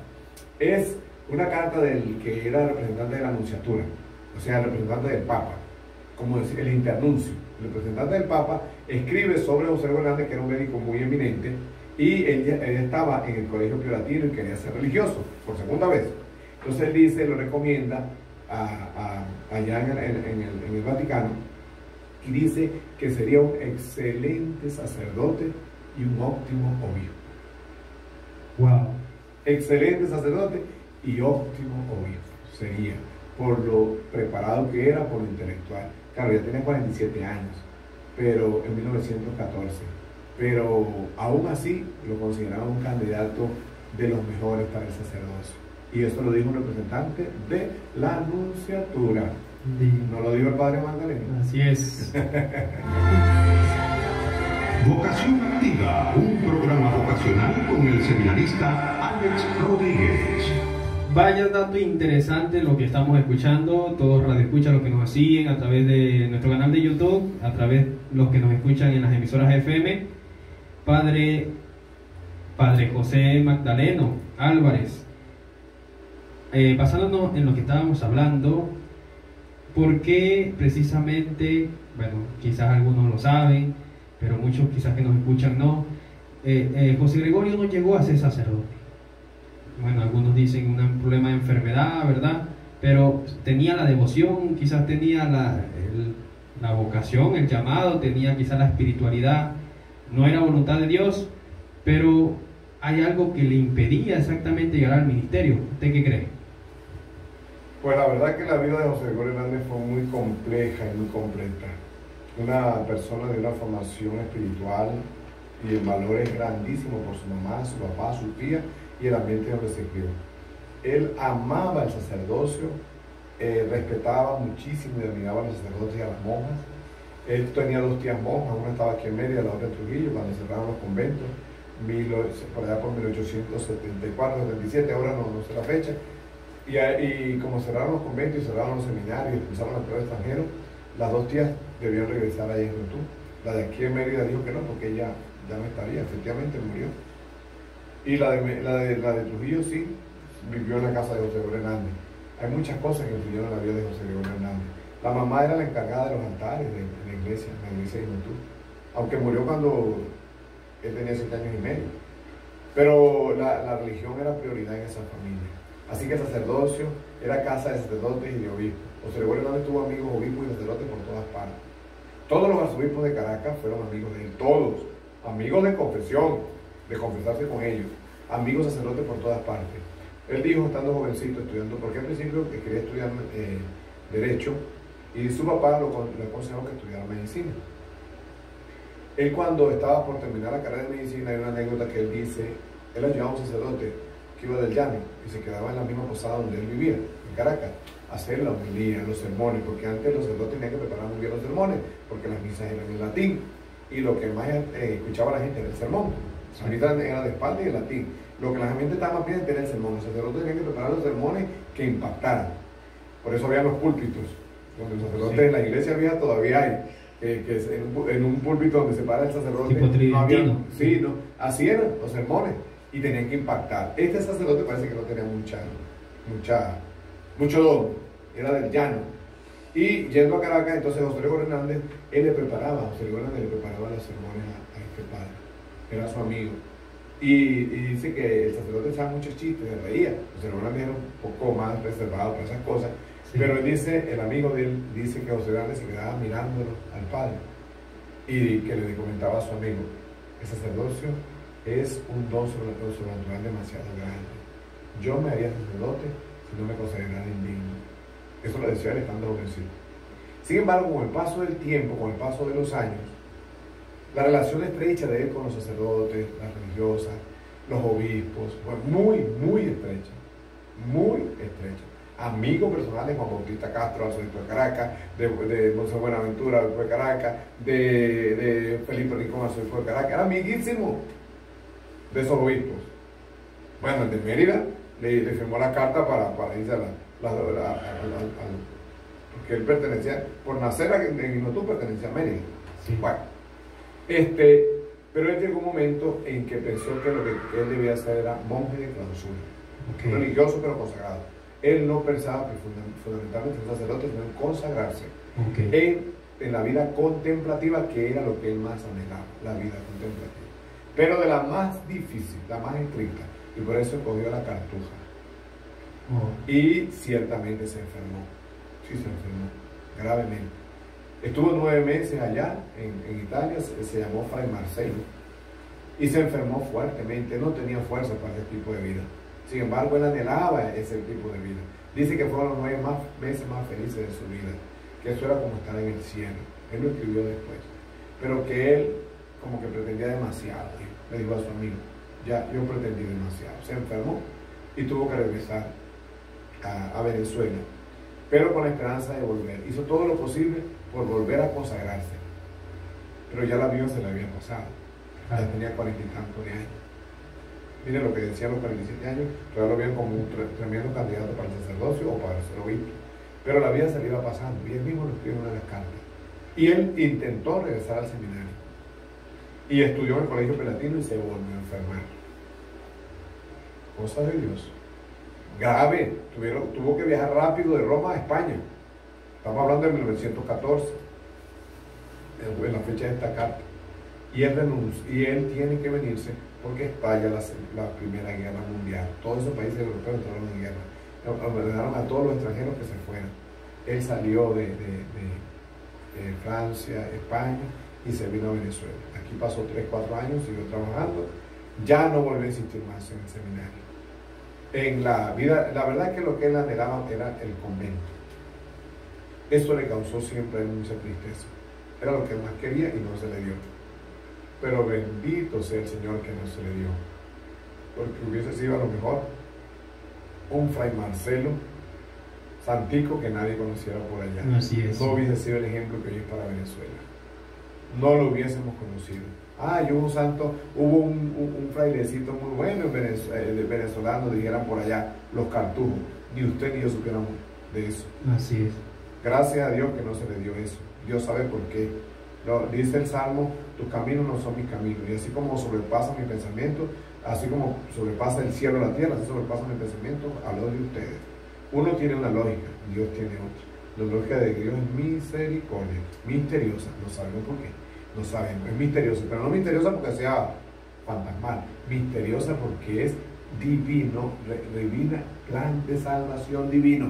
Es una carta del que era representante de la Nunciatura, o sea, el representante del Papa, como decir, el internuncio. El representante del Papa escribe sobre José Gregorio Hernández, que era un médico muy eminente, y él estaba en el colegio prioratino y quería ser religioso, por segunda vez. Entonces él dice, lo recomienda allá en el Vaticano, y dice que sería un excelente sacerdote y un óptimo obispo. Wow. Excelente sacerdote y óptimo obispo sería, por lo preparado que era, por lo intelectual. Claro, ya tenía 47 años, pero en 1914. Pero aún así lo consideraban un candidato de los mejores para el sacerdocio. Y esto lo dijo un representante de la Nunciatura. No lo dijo el padre Magdaleno. Así es. Vocación Activa, un programa vocacional con el seminarista Alex Rodríguez. Vaya dato interesante lo que estamos escuchando, todos radioescuchas, los que nos siguen a través de nuestro canal de YouTube, a través de los que nos escuchan en las emisoras FM. Padre José Magdaleno Álvarez, basándonos en lo que estábamos hablando, ¿por qué precisamente, bueno, quizás algunos lo saben, pero muchos quizás que nos escuchan no, José Gregorio no llegó a ser sacerdote? Bueno, algunos dicen un problema de enfermedad, ¿verdad? Pero tenía la devoción, quizás tenía la vocación, el llamado, tenía quizás la espiritualidad. No era voluntad de Dios, pero hay algo que le impedía exactamente llegar al ministerio. ¿Usted qué cree? Pues la verdad que la vida de José Gregorio Hernández fue muy compleja y muy completa. una persona de una formación espiritual y en valores grandísimos por su mamá, su papá, su tía y el ambiente donde se crió. Él amaba el sacerdocio, respetaba muchísimo y admiraba a los sacerdotes y a las monjas. Él tenía dos tías monjas, una estaba aquí en Mérida, la otra en Trujillo, cuando cerraron los conventos, por allá por 1874, 77, ahora no sé la fecha. Y como cerraron los conventos y cerraron los seminarios y expulsaron a los extranjeros, las dos tías debían regresar a Yesnotú. La de aquí en Mérida dijo que no, porque ella ya no estaría, efectivamente murió. Y la de Trujillo sí, vivió en la casa de José Gregorio Hernández. Hay muchas cosas que influyeron en la vida de José Gregorio Hernández. La mamá era la encargada de los altares de la iglesia de Yesnotú, aunque murió cuando él tenía 7 años y medio. Pero la religión era prioridad en esa familia. Así que el sacerdocio era casa de sacerdotes y de obispos. José Gregorio Hernández tuvo amigos obispos y sacerdotes por todas partes. Todos los arzobispos de Caracas fueron amigos de él, todos. Amigos de confesión, de confesarse con ellos. Amigos sacerdotes por todas partes. Él dijo, estando jovencito, estudiando, porque al principio quería estudiar Derecho, y su papá le aconsejó que estudiara Medicina. Él, cuando estaba por terminar la carrera de Medicina, hay una anécdota que él dice, él ayudaba a un sacerdote que iba del llano y se quedaba en la misma posada donde él vivía, en Caracas, a hacer la homilía, los sermones, porque antes los sacerdotes tenían que preparar muy bien los sermones, porque las misas eran en latín, y lo que más escuchaba la gente era el sermón. Ahorita era de espalda y de latín. Lo que la gente estaba más pendiente era el sermón. Los sacerdotes tenían que preparar los sermones que impactaran. Por eso había los púlpitos, donde los sacerdotes en la iglesia vieja todavía hay, que es en un púlpito donde se para el sacerdote, no había, sí, no, así eran los sermones, y tenían que impactar. Este sacerdote parece que no tenía mucho don, era del llano. Y yendo a Caracas, entonces José Gregorio Hernández, José Gregorio Hernández le preparaba los sermones a este padre, era su amigo. Y dice que el sacerdote echaba muchos chistes, se reía. José Gregorio Hernández era un poco más reservado para esas cosas. Sí. Pero él dice, el amigo de él dice que José Hernández se quedaba mirándolo al padre y que le comentaba a su amigo, el sacerdocio es un don sobrenatural demasiado grande. Yo me haría sacerdote si no me considerara indigno. Eso lo decía él estando jovencito. Sin embargo, con el paso del tiempo, con el paso de los años, la relación estrecha de él con los sacerdotes, las religiosas, los obispos, fue muy estrecha, muy estrecha. Amigo personal de Juan Bautista Castro, arzobispo de Caracas, de Monseñor Buenaventura, arzobispo de Caracas, de Felipe Rincón, arzobispo de Caracas, era amiguísimo de esos obispos. Bueno, el de Mérida le firmó la carta para irse porque él pertenecía, por nacer en Yesnotú pertenecía a Mérida. Sí. Bueno, pero él llegó un momento en que pensó que lo que él debía hacer era monje de clausura, religioso pero consagrado. Él no pensaba fundamentalmente en sacerdote, sino en consagrarse en la vida contemplativa, que era lo que él más anhelaba, la vida contemplativa. Pero de la más difícil, la más estricta, y por eso cogió la cartuja. Y ciertamente se enfermó, sí se enfermó, gravemente. Estuvo 9 meses allá en Italia, se llamó Fray Marcelo, y se enfermó fuertemente, no tenía fuerza para ese tipo de vida. Sin embargo, él anhelaba ese tipo de vida. Dice que fueron los 9 meses más felices de su vida, que eso era como estar en el cielo. Él lo escribió después. Pero que él como que pretendía demasiado. Le dijo a su amigo, ya, yo pretendí demasiado. Se enfermó y tuvo que regresar a Venezuela, pero con la esperanza de volver. Hizo todo lo posible por volver a consagrarse. Pero ya la vida se le había pasado. Ya tenía 40 y tantos de años. Miren lo que decía a los 47 años, todavía lo veían como un tremendo candidato para el sacerdocio o para ser obispo. Pero la vida se le iba pasando, y él mismo lo escribió en una de las cartas. Y él intentó regresar al seminario. Y estudió en el Colegio Pelatino y se volvió a enfermar. Cosa de Dios. Grave. Tuvo que viajar rápido de Roma a España. Estamos hablando de 1914, en la fecha de esta carta. Y él renuncia, y él tiene que venirse porque estalla la Primera Guerra Mundial. Todos esos países europeos entraron en guerra. Ordenaron a todos los extranjeros que se fueran. Él salió de Francia, España, y se vino a Venezuela. Aquí pasó 3-4 años, siguió trabajando. Ya no volvió a insistir más en el seminario. En la vida, la verdad es que lo que él anhelaba era el convento. Eso le causó siempre mucha tristeza. Era lo que más quería y no se le dio. Pero bendito sea el Señor que no se le dio, porque hubiese sido a lo mejor un Fray Marcelo santico que nadie conociera por allá. Así es. No hubiese sido el ejemplo que hoy es para Venezuela. No lo hubiésemos conocido. Hubo un santo, hubo un frailecito muy bueno en venezolano, dijeran por allá, los cartujos. Ni usted ni yo supiéramos de eso. Así es. Gracias a Dios que no se le dio eso. Dios sabe por qué. Dice el Salmo, tus caminos no son mis caminos. Y así como sobrepasa mi pensamiento, así como sobrepasa el cielo la tierra, así sobrepasa mi pensamiento a los de ustedes. Uno tiene una lógica, Dios tiene otra. La lógica de Dios es misericordia, misteriosa. No sabemos por qué. No sabemos, es misteriosa, pero no misteriosa porque sea fantasmal, misteriosa porque es divino, divina, plan de salvación divino.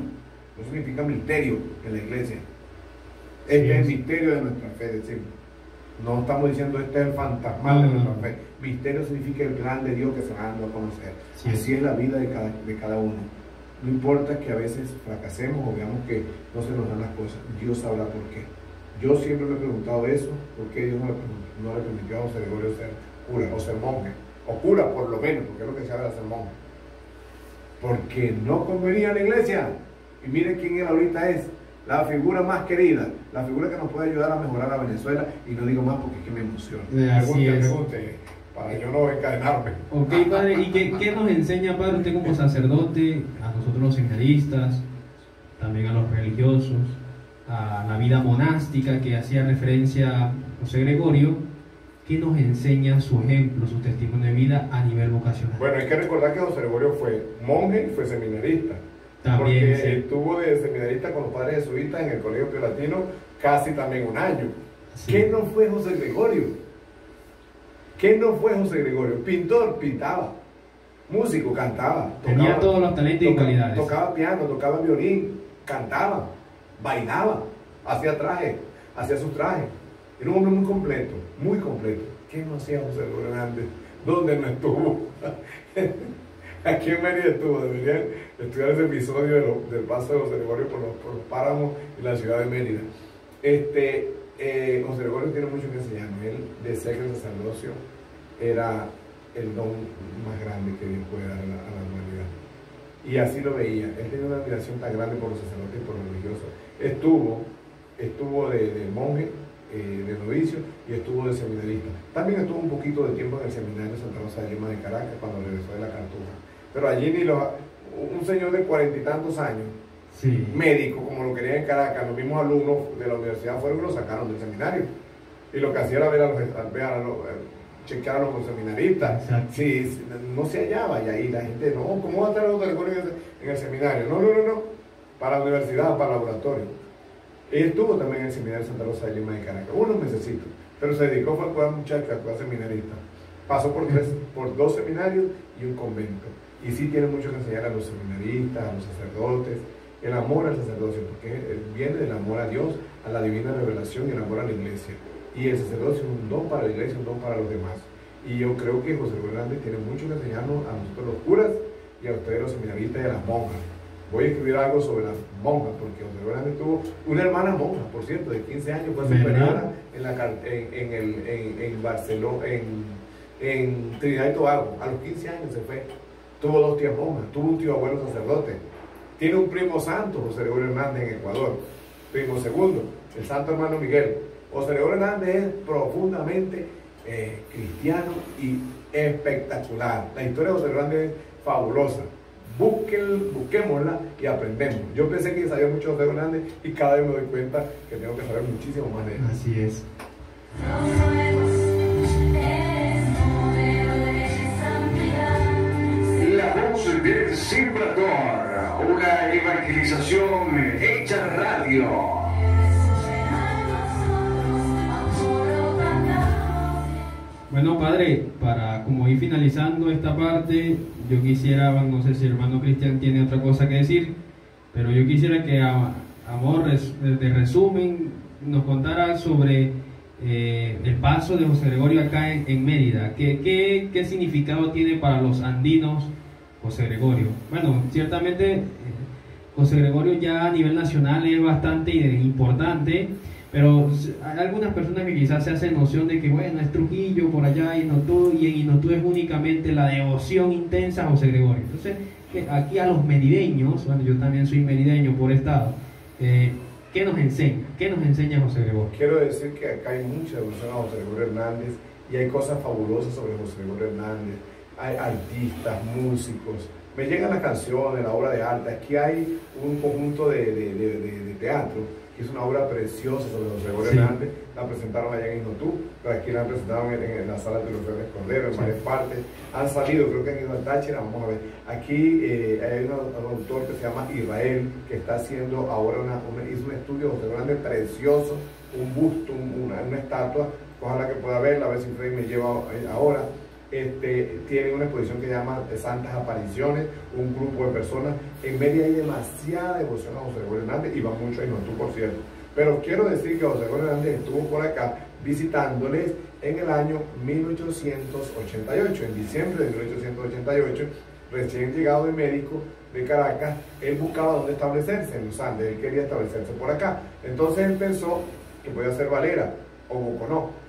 Eso significa misterio en la iglesia. Este es el misterio de nuestra fe, decimos. No estamos diciendo este es el fantasmal de nuestra fe. Misterio significa el plan de Dios que se va dando a conocer. Así es la vida de cada uno. No importa que a veces fracasemos o veamos que no se nos dan las cosas, Dios sabrá por qué. Yo siempre me he preguntado eso, ¿por qué Dios no le permitió a José Gregorio ser cura o ser monje? O cura por lo menos, porque es lo que se habla de ser monje. Porque no convenía a la iglesia. Y miren quién él ahorita es, la figura más querida, la figura que nos puede ayudar a mejorar a Venezuela. Y no digo más porque es que me emociona. Pregunte, para yo no encadenarme. Ok, padre, ¿y qué nos enseña, padre, usted como sacerdote, a nosotros los seminaristas, también a los religiosos, a la vida monástica que hacía referencia a José Gregorio? ¿Qué nos enseña su ejemplo, su testimonio de vida a nivel vocacional? Bueno, hay que recordar que José Gregorio fue monje y fue seminarista. También, porque sí, estuvo de seminarista con los padres jesuitas en el Colegio Pío Latino casi también un año. sí. ¿Qué no fue José Gregorio? ¿Qué no fue José Gregorio? Pintor, pintaba. Músico, cantaba. Tenía todos los talentos y cualidades. Tocaba piano, tocaba violín, cantaba, bailaba, hacía trajes, hacía sus trajes. Era un hombre muy completo, muy completo. ¿Qué no hacía José Gregorio Hernández? ¿Dónde no estuvo? Aquí en Mérida estuvo. Deberían estudiar ese episodio del paso de José Gregorio por los páramos en la ciudad de Mérida. José Gregorio tiene mucho que enseñarnos. Él decía que el sacerdocio era el don más grande que Dios puede dar a la humanidad. Y así lo veía. Él tenía una admiración tan grande por los sacerdotes y por los religiosos. Estuvo de monje, de novicio, y estuvo de seminarista. También estuvo un poquito de tiempo en el seminario Santa Rosa de Lima de Caracas cuando regresó de la Cartuja. Pero allí un señor de 40 y tantos años, sí, médico, como lo querían en Caracas, los mismos alumnos de la universidad fueron y lo sacaron del seminario. Y lo que hacía era chequear a los seminaristas. Sí, no se hallaba, y ahí la gente, no, ¿cómo va a estar José Gregorio en el seminario? No, para la universidad, para el laboratorio. Él estuvo también en el seminario Santa Rosa de Lima de Caracas, unos mesecitos, pero se dedicó a muchacho, a seminarista. Pasó por 2 seminarios y un convento. Y sí tiene mucho que enseñar a los seminaristas, a los sacerdotes, el amor al sacerdocio, porque viene del amor a Dios, a la divina revelación y el amor a la iglesia. Y el sacerdocio es un don para la iglesia, un don para los demás. Y yo creo que José Gregorio Hernández tiene mucho que enseñarnos a nosotros los curas y a ustedes los seminaristas y a las monjas. Voy a escribir algo sobre las monjas, porque José Gregorio Hernández tuvo una hermana monja, por cierto, de 15 años, fue superiora en Barcelona, en Trinidad y Tobago. A los 15 años se fue. Tuvo 2 tías monjas, tuvo un tío abuelo sacerdote. Tiene un primo santo, José Gregorio Hernández, en Ecuador. Primo segundo, el santo hermano Miguel. José Gregorio Hernández es profundamente cristiano y espectacular. La historia de José Gregorio Hernández es fabulosa. Busquémosla y aprendemos. Yo pensé que sabía mucho de José Gregorio Hernández y cada vez me doy cuenta que tengo que saber muchísimo más de él. Así es. La voz del Salvador, una evangelización hecha radio. Bueno, padre, para como ir finalizando esta parte, yo quisiera, no sé si el hermano Cristian tiene otra cosa que decir, pero yo quisiera que Amor, de resumen, nos contara sobre el paso de José Gregorio acá en Mérida. ¿Qué significado tiene para los andinos José Gregorio? Bueno, ciertamente José Gregorio ya a nivel nacional es bastante importante, Pero hay algunas personas que quizás se hacen noción de que, bueno, es Trujillo por allá, Inotú, y en Inotú es únicamente la devoción intensa a José Gregorio. Entonces, aquí a los merideños, bueno, yo también soy merideño por estado, ¿qué nos enseña? ¿Qué nos enseña José Gregorio? Quiero decir que acá hay mucha devoción a José Gregorio Hernández y hay cosas fabulosas sobre José Gregorio Hernández. Hay artistas, músicos, me llegan las canciones, la obra de arte. Aquí hay un conjunto de teatro que es una obra preciosa sobre José Gregorio Hernández. La presentaron allá en Inotú, pero aquí la presentaron en la sala de los Fernández Cordero, en varias partes. Han salido, creo que han ido al Táchira, vamos a ver. Aquí hay un autor que se llama Israel, que está haciendo ahora hizo un estudio de José Gregorio Hernández precioso, un busto, una estatua. Ojalá que pueda verla, a ver si Freddy me lleva ahora. Tiene una exposición que se llama Santas Apariciones, un grupo de personas. En media hay demasiada devoción a José Gregorio Hernández y va mucho a Inotú, por cierto. Pero quiero decir que José Gregorio Hernández estuvo por acá visitándoles en el año 1888, en diciembre de 1888, recién llegado de médico de Caracas. Él buscaba dónde establecerse en los Andes, él quería establecerse por acá. Entonces él pensó que podía ser Valera o Boconó.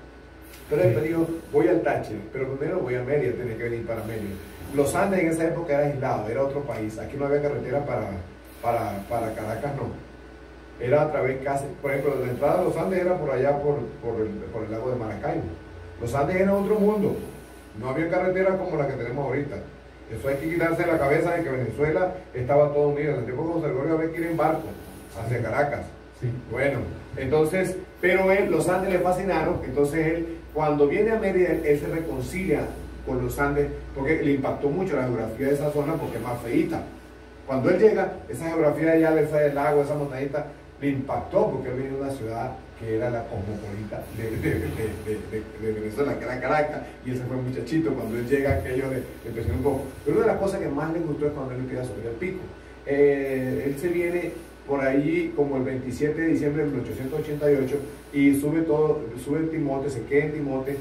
Pero él dijo, voy al Táchira, pero primero voy a Mérida, tenía que venir para Mérida. Los Andes en esa época era aislado, era otro país. Aquí no había carretera para Caracas, no. Era a través casi, por ejemplo, la entrada de los Andes era por allá, por el lago de Maracaibo. Los Andes eran otro mundo. No había carretera como la que tenemos ahorita. Eso hay que quitarse de la cabeza de que Venezuela estaba todo unido. En el tiempo de José Gregorio había que ir en barco hacia Caracas. Sí. Bueno, entonces, pero los Andes le fascinaron. Entonces él, cuando viene a Mérida, él se reconcilia con los Andes porque le impactó mucho la geografía de esa zona porque es más feíta. Cuando él llega, esa geografía allá del lago, esa montañita, le impactó porque él vino de una ciudad que era la cosmopolita de Venezuela, que era Caracas, y ese fue muchachito. Cuando él llega, aquello le impresionó un poco. Pero una de las cosas que más le gustó es cuando él quería subir el pico. Él se viene por ahí como el 27 de diciembre de 1888 y sube en Timote, se queda en Timote,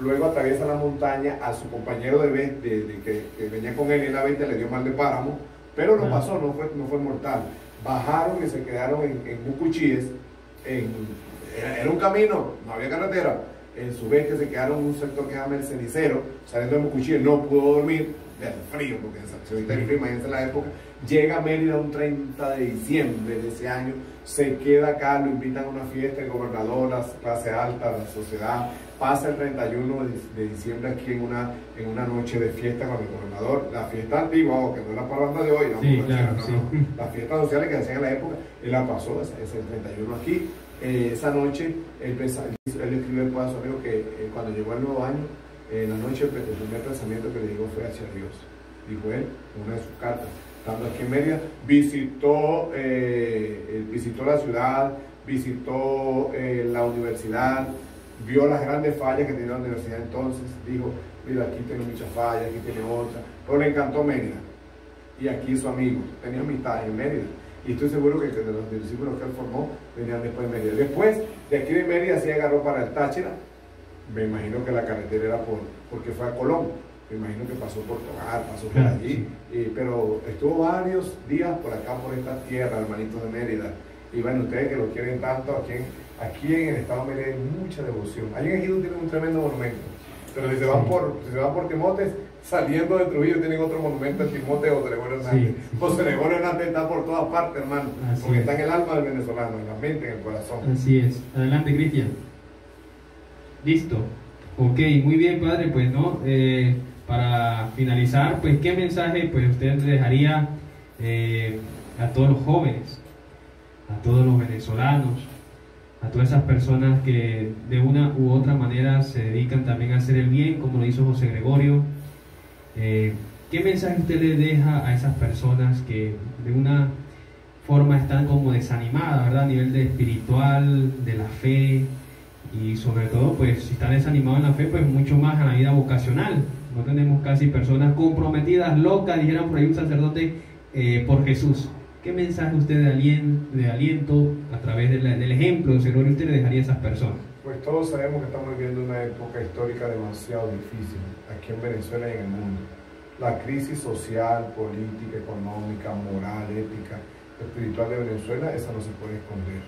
luego atraviesa la montaña. A su compañero que venía con él en la 20 le dio mal de páramo, pero no pasó, no fue mortal. Bajaron y se quedaron en Mucuchíes, era un camino, no había carretera. En su vez que se quedaron en un sector que se llama el Cenicero, saliendo de Mucuchíes, no pudo dormir del frío, porque se ahorita el frío, imagínense la época. Llega a Mérida un 30 de diciembre de ese año, se queda acá, lo invitan a una fiesta, el gobernador, la clase alta, la sociedad. Pasa el 31 de diciembre aquí en una noche de fiesta con el gobernador, la fiesta antigua, que no es la parranda de hoy, no, sí, claro, no. Las fiestas sociales que hacían en la época, él la pasó, es el 31 aquí. Esa noche, él escribió el a su amigo que cuando llegó el nuevo año, en la noche el primer pensamiento que le llegó fue hacia Dios, dijo él, en una de sus cartas. Estando aquí en Mérida, visitó la ciudad, visitó la universidad, vio las grandes fallas que tenía la universidad entonces, dijo, mira, aquí tiene muchas fallas, aquí tiene otras, pero le encantó Mérida. Y aquí su amigo, tenía amistad en Mérida. Y estoy seguro que de los discípulos que él formó venían después de Mérida. Después de aquí de Mérida se agarró para el Táchira. Me imagino que la carretera era porque fue a Colón. Me imagino que pasó por Togar, pasó por allí. Pero estuvo varios días por acá, por esta tierra, hermanitos de Mérida. Y bueno, ustedes que lo quieren tanto, aquí en el estado de Mérida hay mucha devoción. Allí en Ejido tienen un tremendo monumento. Pero si se van por Timotes, saliendo de Trujillo tienen otro monumento en Timote o José Gregorio Hernández. José Gregorio Hernández está por todas partes, hermano. Porque está en el alma del venezolano, en la mente, en el corazón. Así es. Adelante, Cristian. Listo. Ok, muy bien, padre. Pues no, para finalizar, pues qué mensaje pues usted le dejaría a todos los jóvenes, a todos los venezolanos, a todas esas personas que de una u otra manera se dedican también a hacer el bien, como lo hizo José Gregorio. ¿Qué mensaje usted le deja a esas personas que de una forma están como desanimadas, ¿verdad? A nivel de espiritual, de la fe, y sobre todo, pues si están desanimados en la fe, pues mucho más en la vida vocacional. No tenemos casi personas comprometidas, locas, dijeran por ahí un sacerdote, por Jesús. ¿Qué mensaje usted de aliento a través del ejemplo de José Gregorio usted le dejaría a esas personas? Pues todos sabemos que estamos viviendo una época histórica demasiado difícil aquí en Venezuela y en el mundo. La crisis social, política, económica, moral, ética, espiritual de Venezuela, esa no se puede esconder.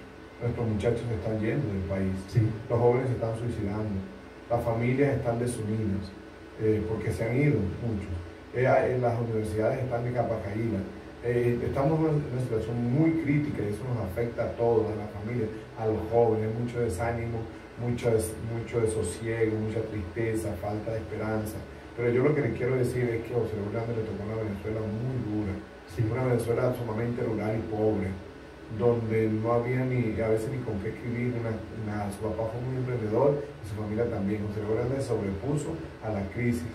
nuestros muchachos se están yendo del país, Sí. los jóvenes se están suicidando, las familias están desunidas, porque se han ido muchos, las universidades están de capa caída. Estamos en una situación muy crítica y eso nos afecta a todos, a la familia, a los jóvenes, mucho desánimo, mucho desosiego, mucha tristeza, falta de esperanza. Pero yo lo que les quiero decir es que José Hernández le tocó una Venezuela muy dura, Sí. una Venezuela sumamente rural y pobre, donde no había a veces ni con qué escribir. Su papá fue muy emprendedor y su familia también. José Hernández se sobrepuso a la crisis.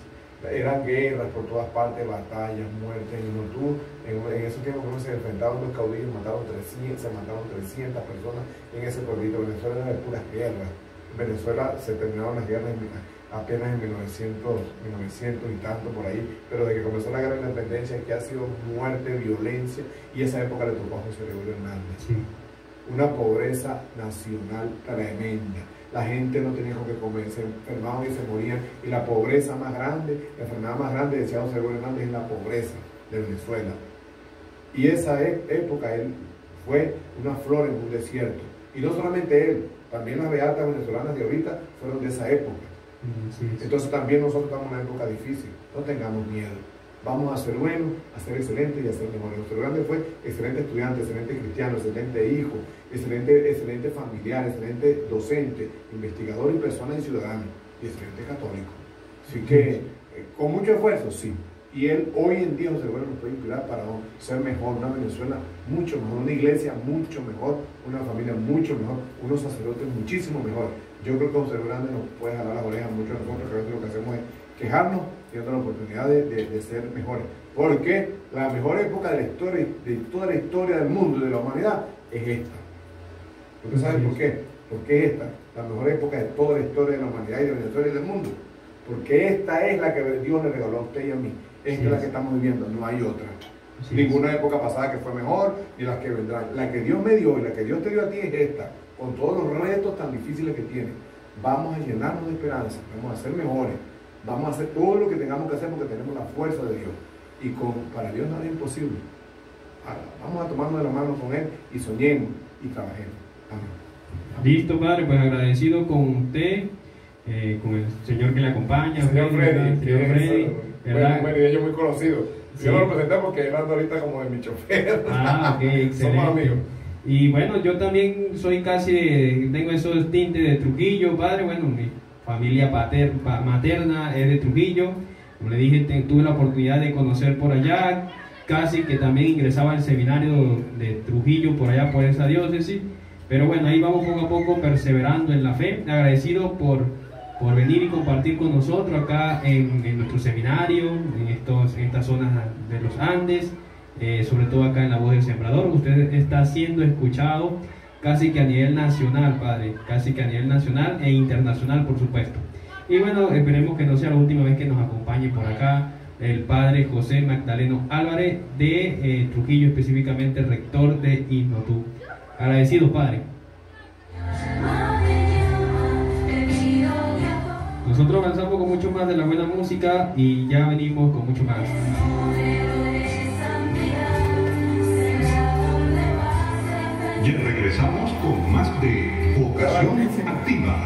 Eran guerras por todas partes, batallas, muertes, y no tuvo, en esos tiempos cuando se enfrentaban los caudillos, se mataron 300 personas en ese pueblito. Venezuela era de puras guerras. Venezuela se terminaron las guerras apenas en 1900 y tanto por ahí, pero de que comenzó la guerra de la independencia, que ha sido muerte, violencia, y esa época le tocó a José Hernández. Sí. Una pobreza nacional tremenda. La gente no tenía con qué comer, se enfermaban y se morían. Y la pobreza más grande, la enfermedad más grande, decía José Hernández, es la pobreza de Venezuela. Y esa época él fue una flor en un desierto. Y no solamente él, también las beatas venezolanas de ahorita fueron de esa época. Sí. Entonces también nosotros estamos en una época difícil. No tengamos miedo. Vamos a ser buenos, a ser excelentes y a ser mejores. José Hernández fue excelente estudiante, excelente cristiano, excelente hijo, excelente familiar, excelente docente, investigador y persona y ciudadano, y excelente católico. Así que, con mucho esfuerzo, sí. Y él hoy en día, José Hernández, nos puede inspirar para ser mejor, una Venezuela mucho mejor, una iglesia mucho mejor, una familia mucho mejor, unos sacerdotes muchísimo mejor. Yo creo que José Hernández nos puede jalar las orejas mucho a nosotros, que a veces lo que hacemos es quejarnos y otra oportunidad de ser mejores. Porque la mejor época de la historia, de toda la historia del mundo y de la humanidad, es esta. ¿Usted sabe por qué? Porque es esta, la mejor época de toda la historia de la humanidad y de Venezuela y del mundo. Porque esta es la que Dios le regaló a usted y a mí. Esta es la que estamos viviendo, no hay otra. Sí. Ninguna época pasada que fue mejor, ni las que vendrán. La que Dios me dio y la que Dios te dio a ti es esta, con todos los retos tan difíciles que tiene. Vamos a llenarnos de esperanza, vamos a ser mejores, vamos a hacer todo lo que tengamos que hacer porque tenemos la fuerza de Dios. Y para Dios nada es imposible. Vamos a tomarnos de la mano con Él y soñemos y trabajemos. Amén. Listo, Padre, pues agradecido con usted, con el señor que le acompaña, Señor Freddy, señor Freddy, ¿verdad? Bueno, y ellos muy conocidos. Sí. Yo lo presenté porque él anda ahorita como de mi chofer. Ah, ok, excelente. Somos amigos. Y bueno, yo también soy tengo esos tintes de Trujillo, Padre. Bueno, mi familia materna es de Trujillo. Como le dije, tuve la oportunidad de conocer por allá, casi que también ingresaba al seminario de Trujillo por allá, por esa diócesis. Pero bueno, ahí vamos poco a poco perseverando en la fe. Agradecido por venir y compartir con nosotros acá en nuestro seminario, en estas zonas de los Andes, sobre todo acá en La Voz del Sembrador. Usted está siendo escuchado casi que a nivel nacional, Padre, casi que a nivel nacional e internacional, por supuesto. Y bueno, esperemos que no sea la última vez que nos acompañe por acá el Padre José Magdaleno Álvarez de Trujillo, específicamente rector de Inotú. Agradecido, Padre. Nosotros avanzamos con mucho más de la buena música y ya venimos con mucho más. Ya regresamos con más de Vocación Activa.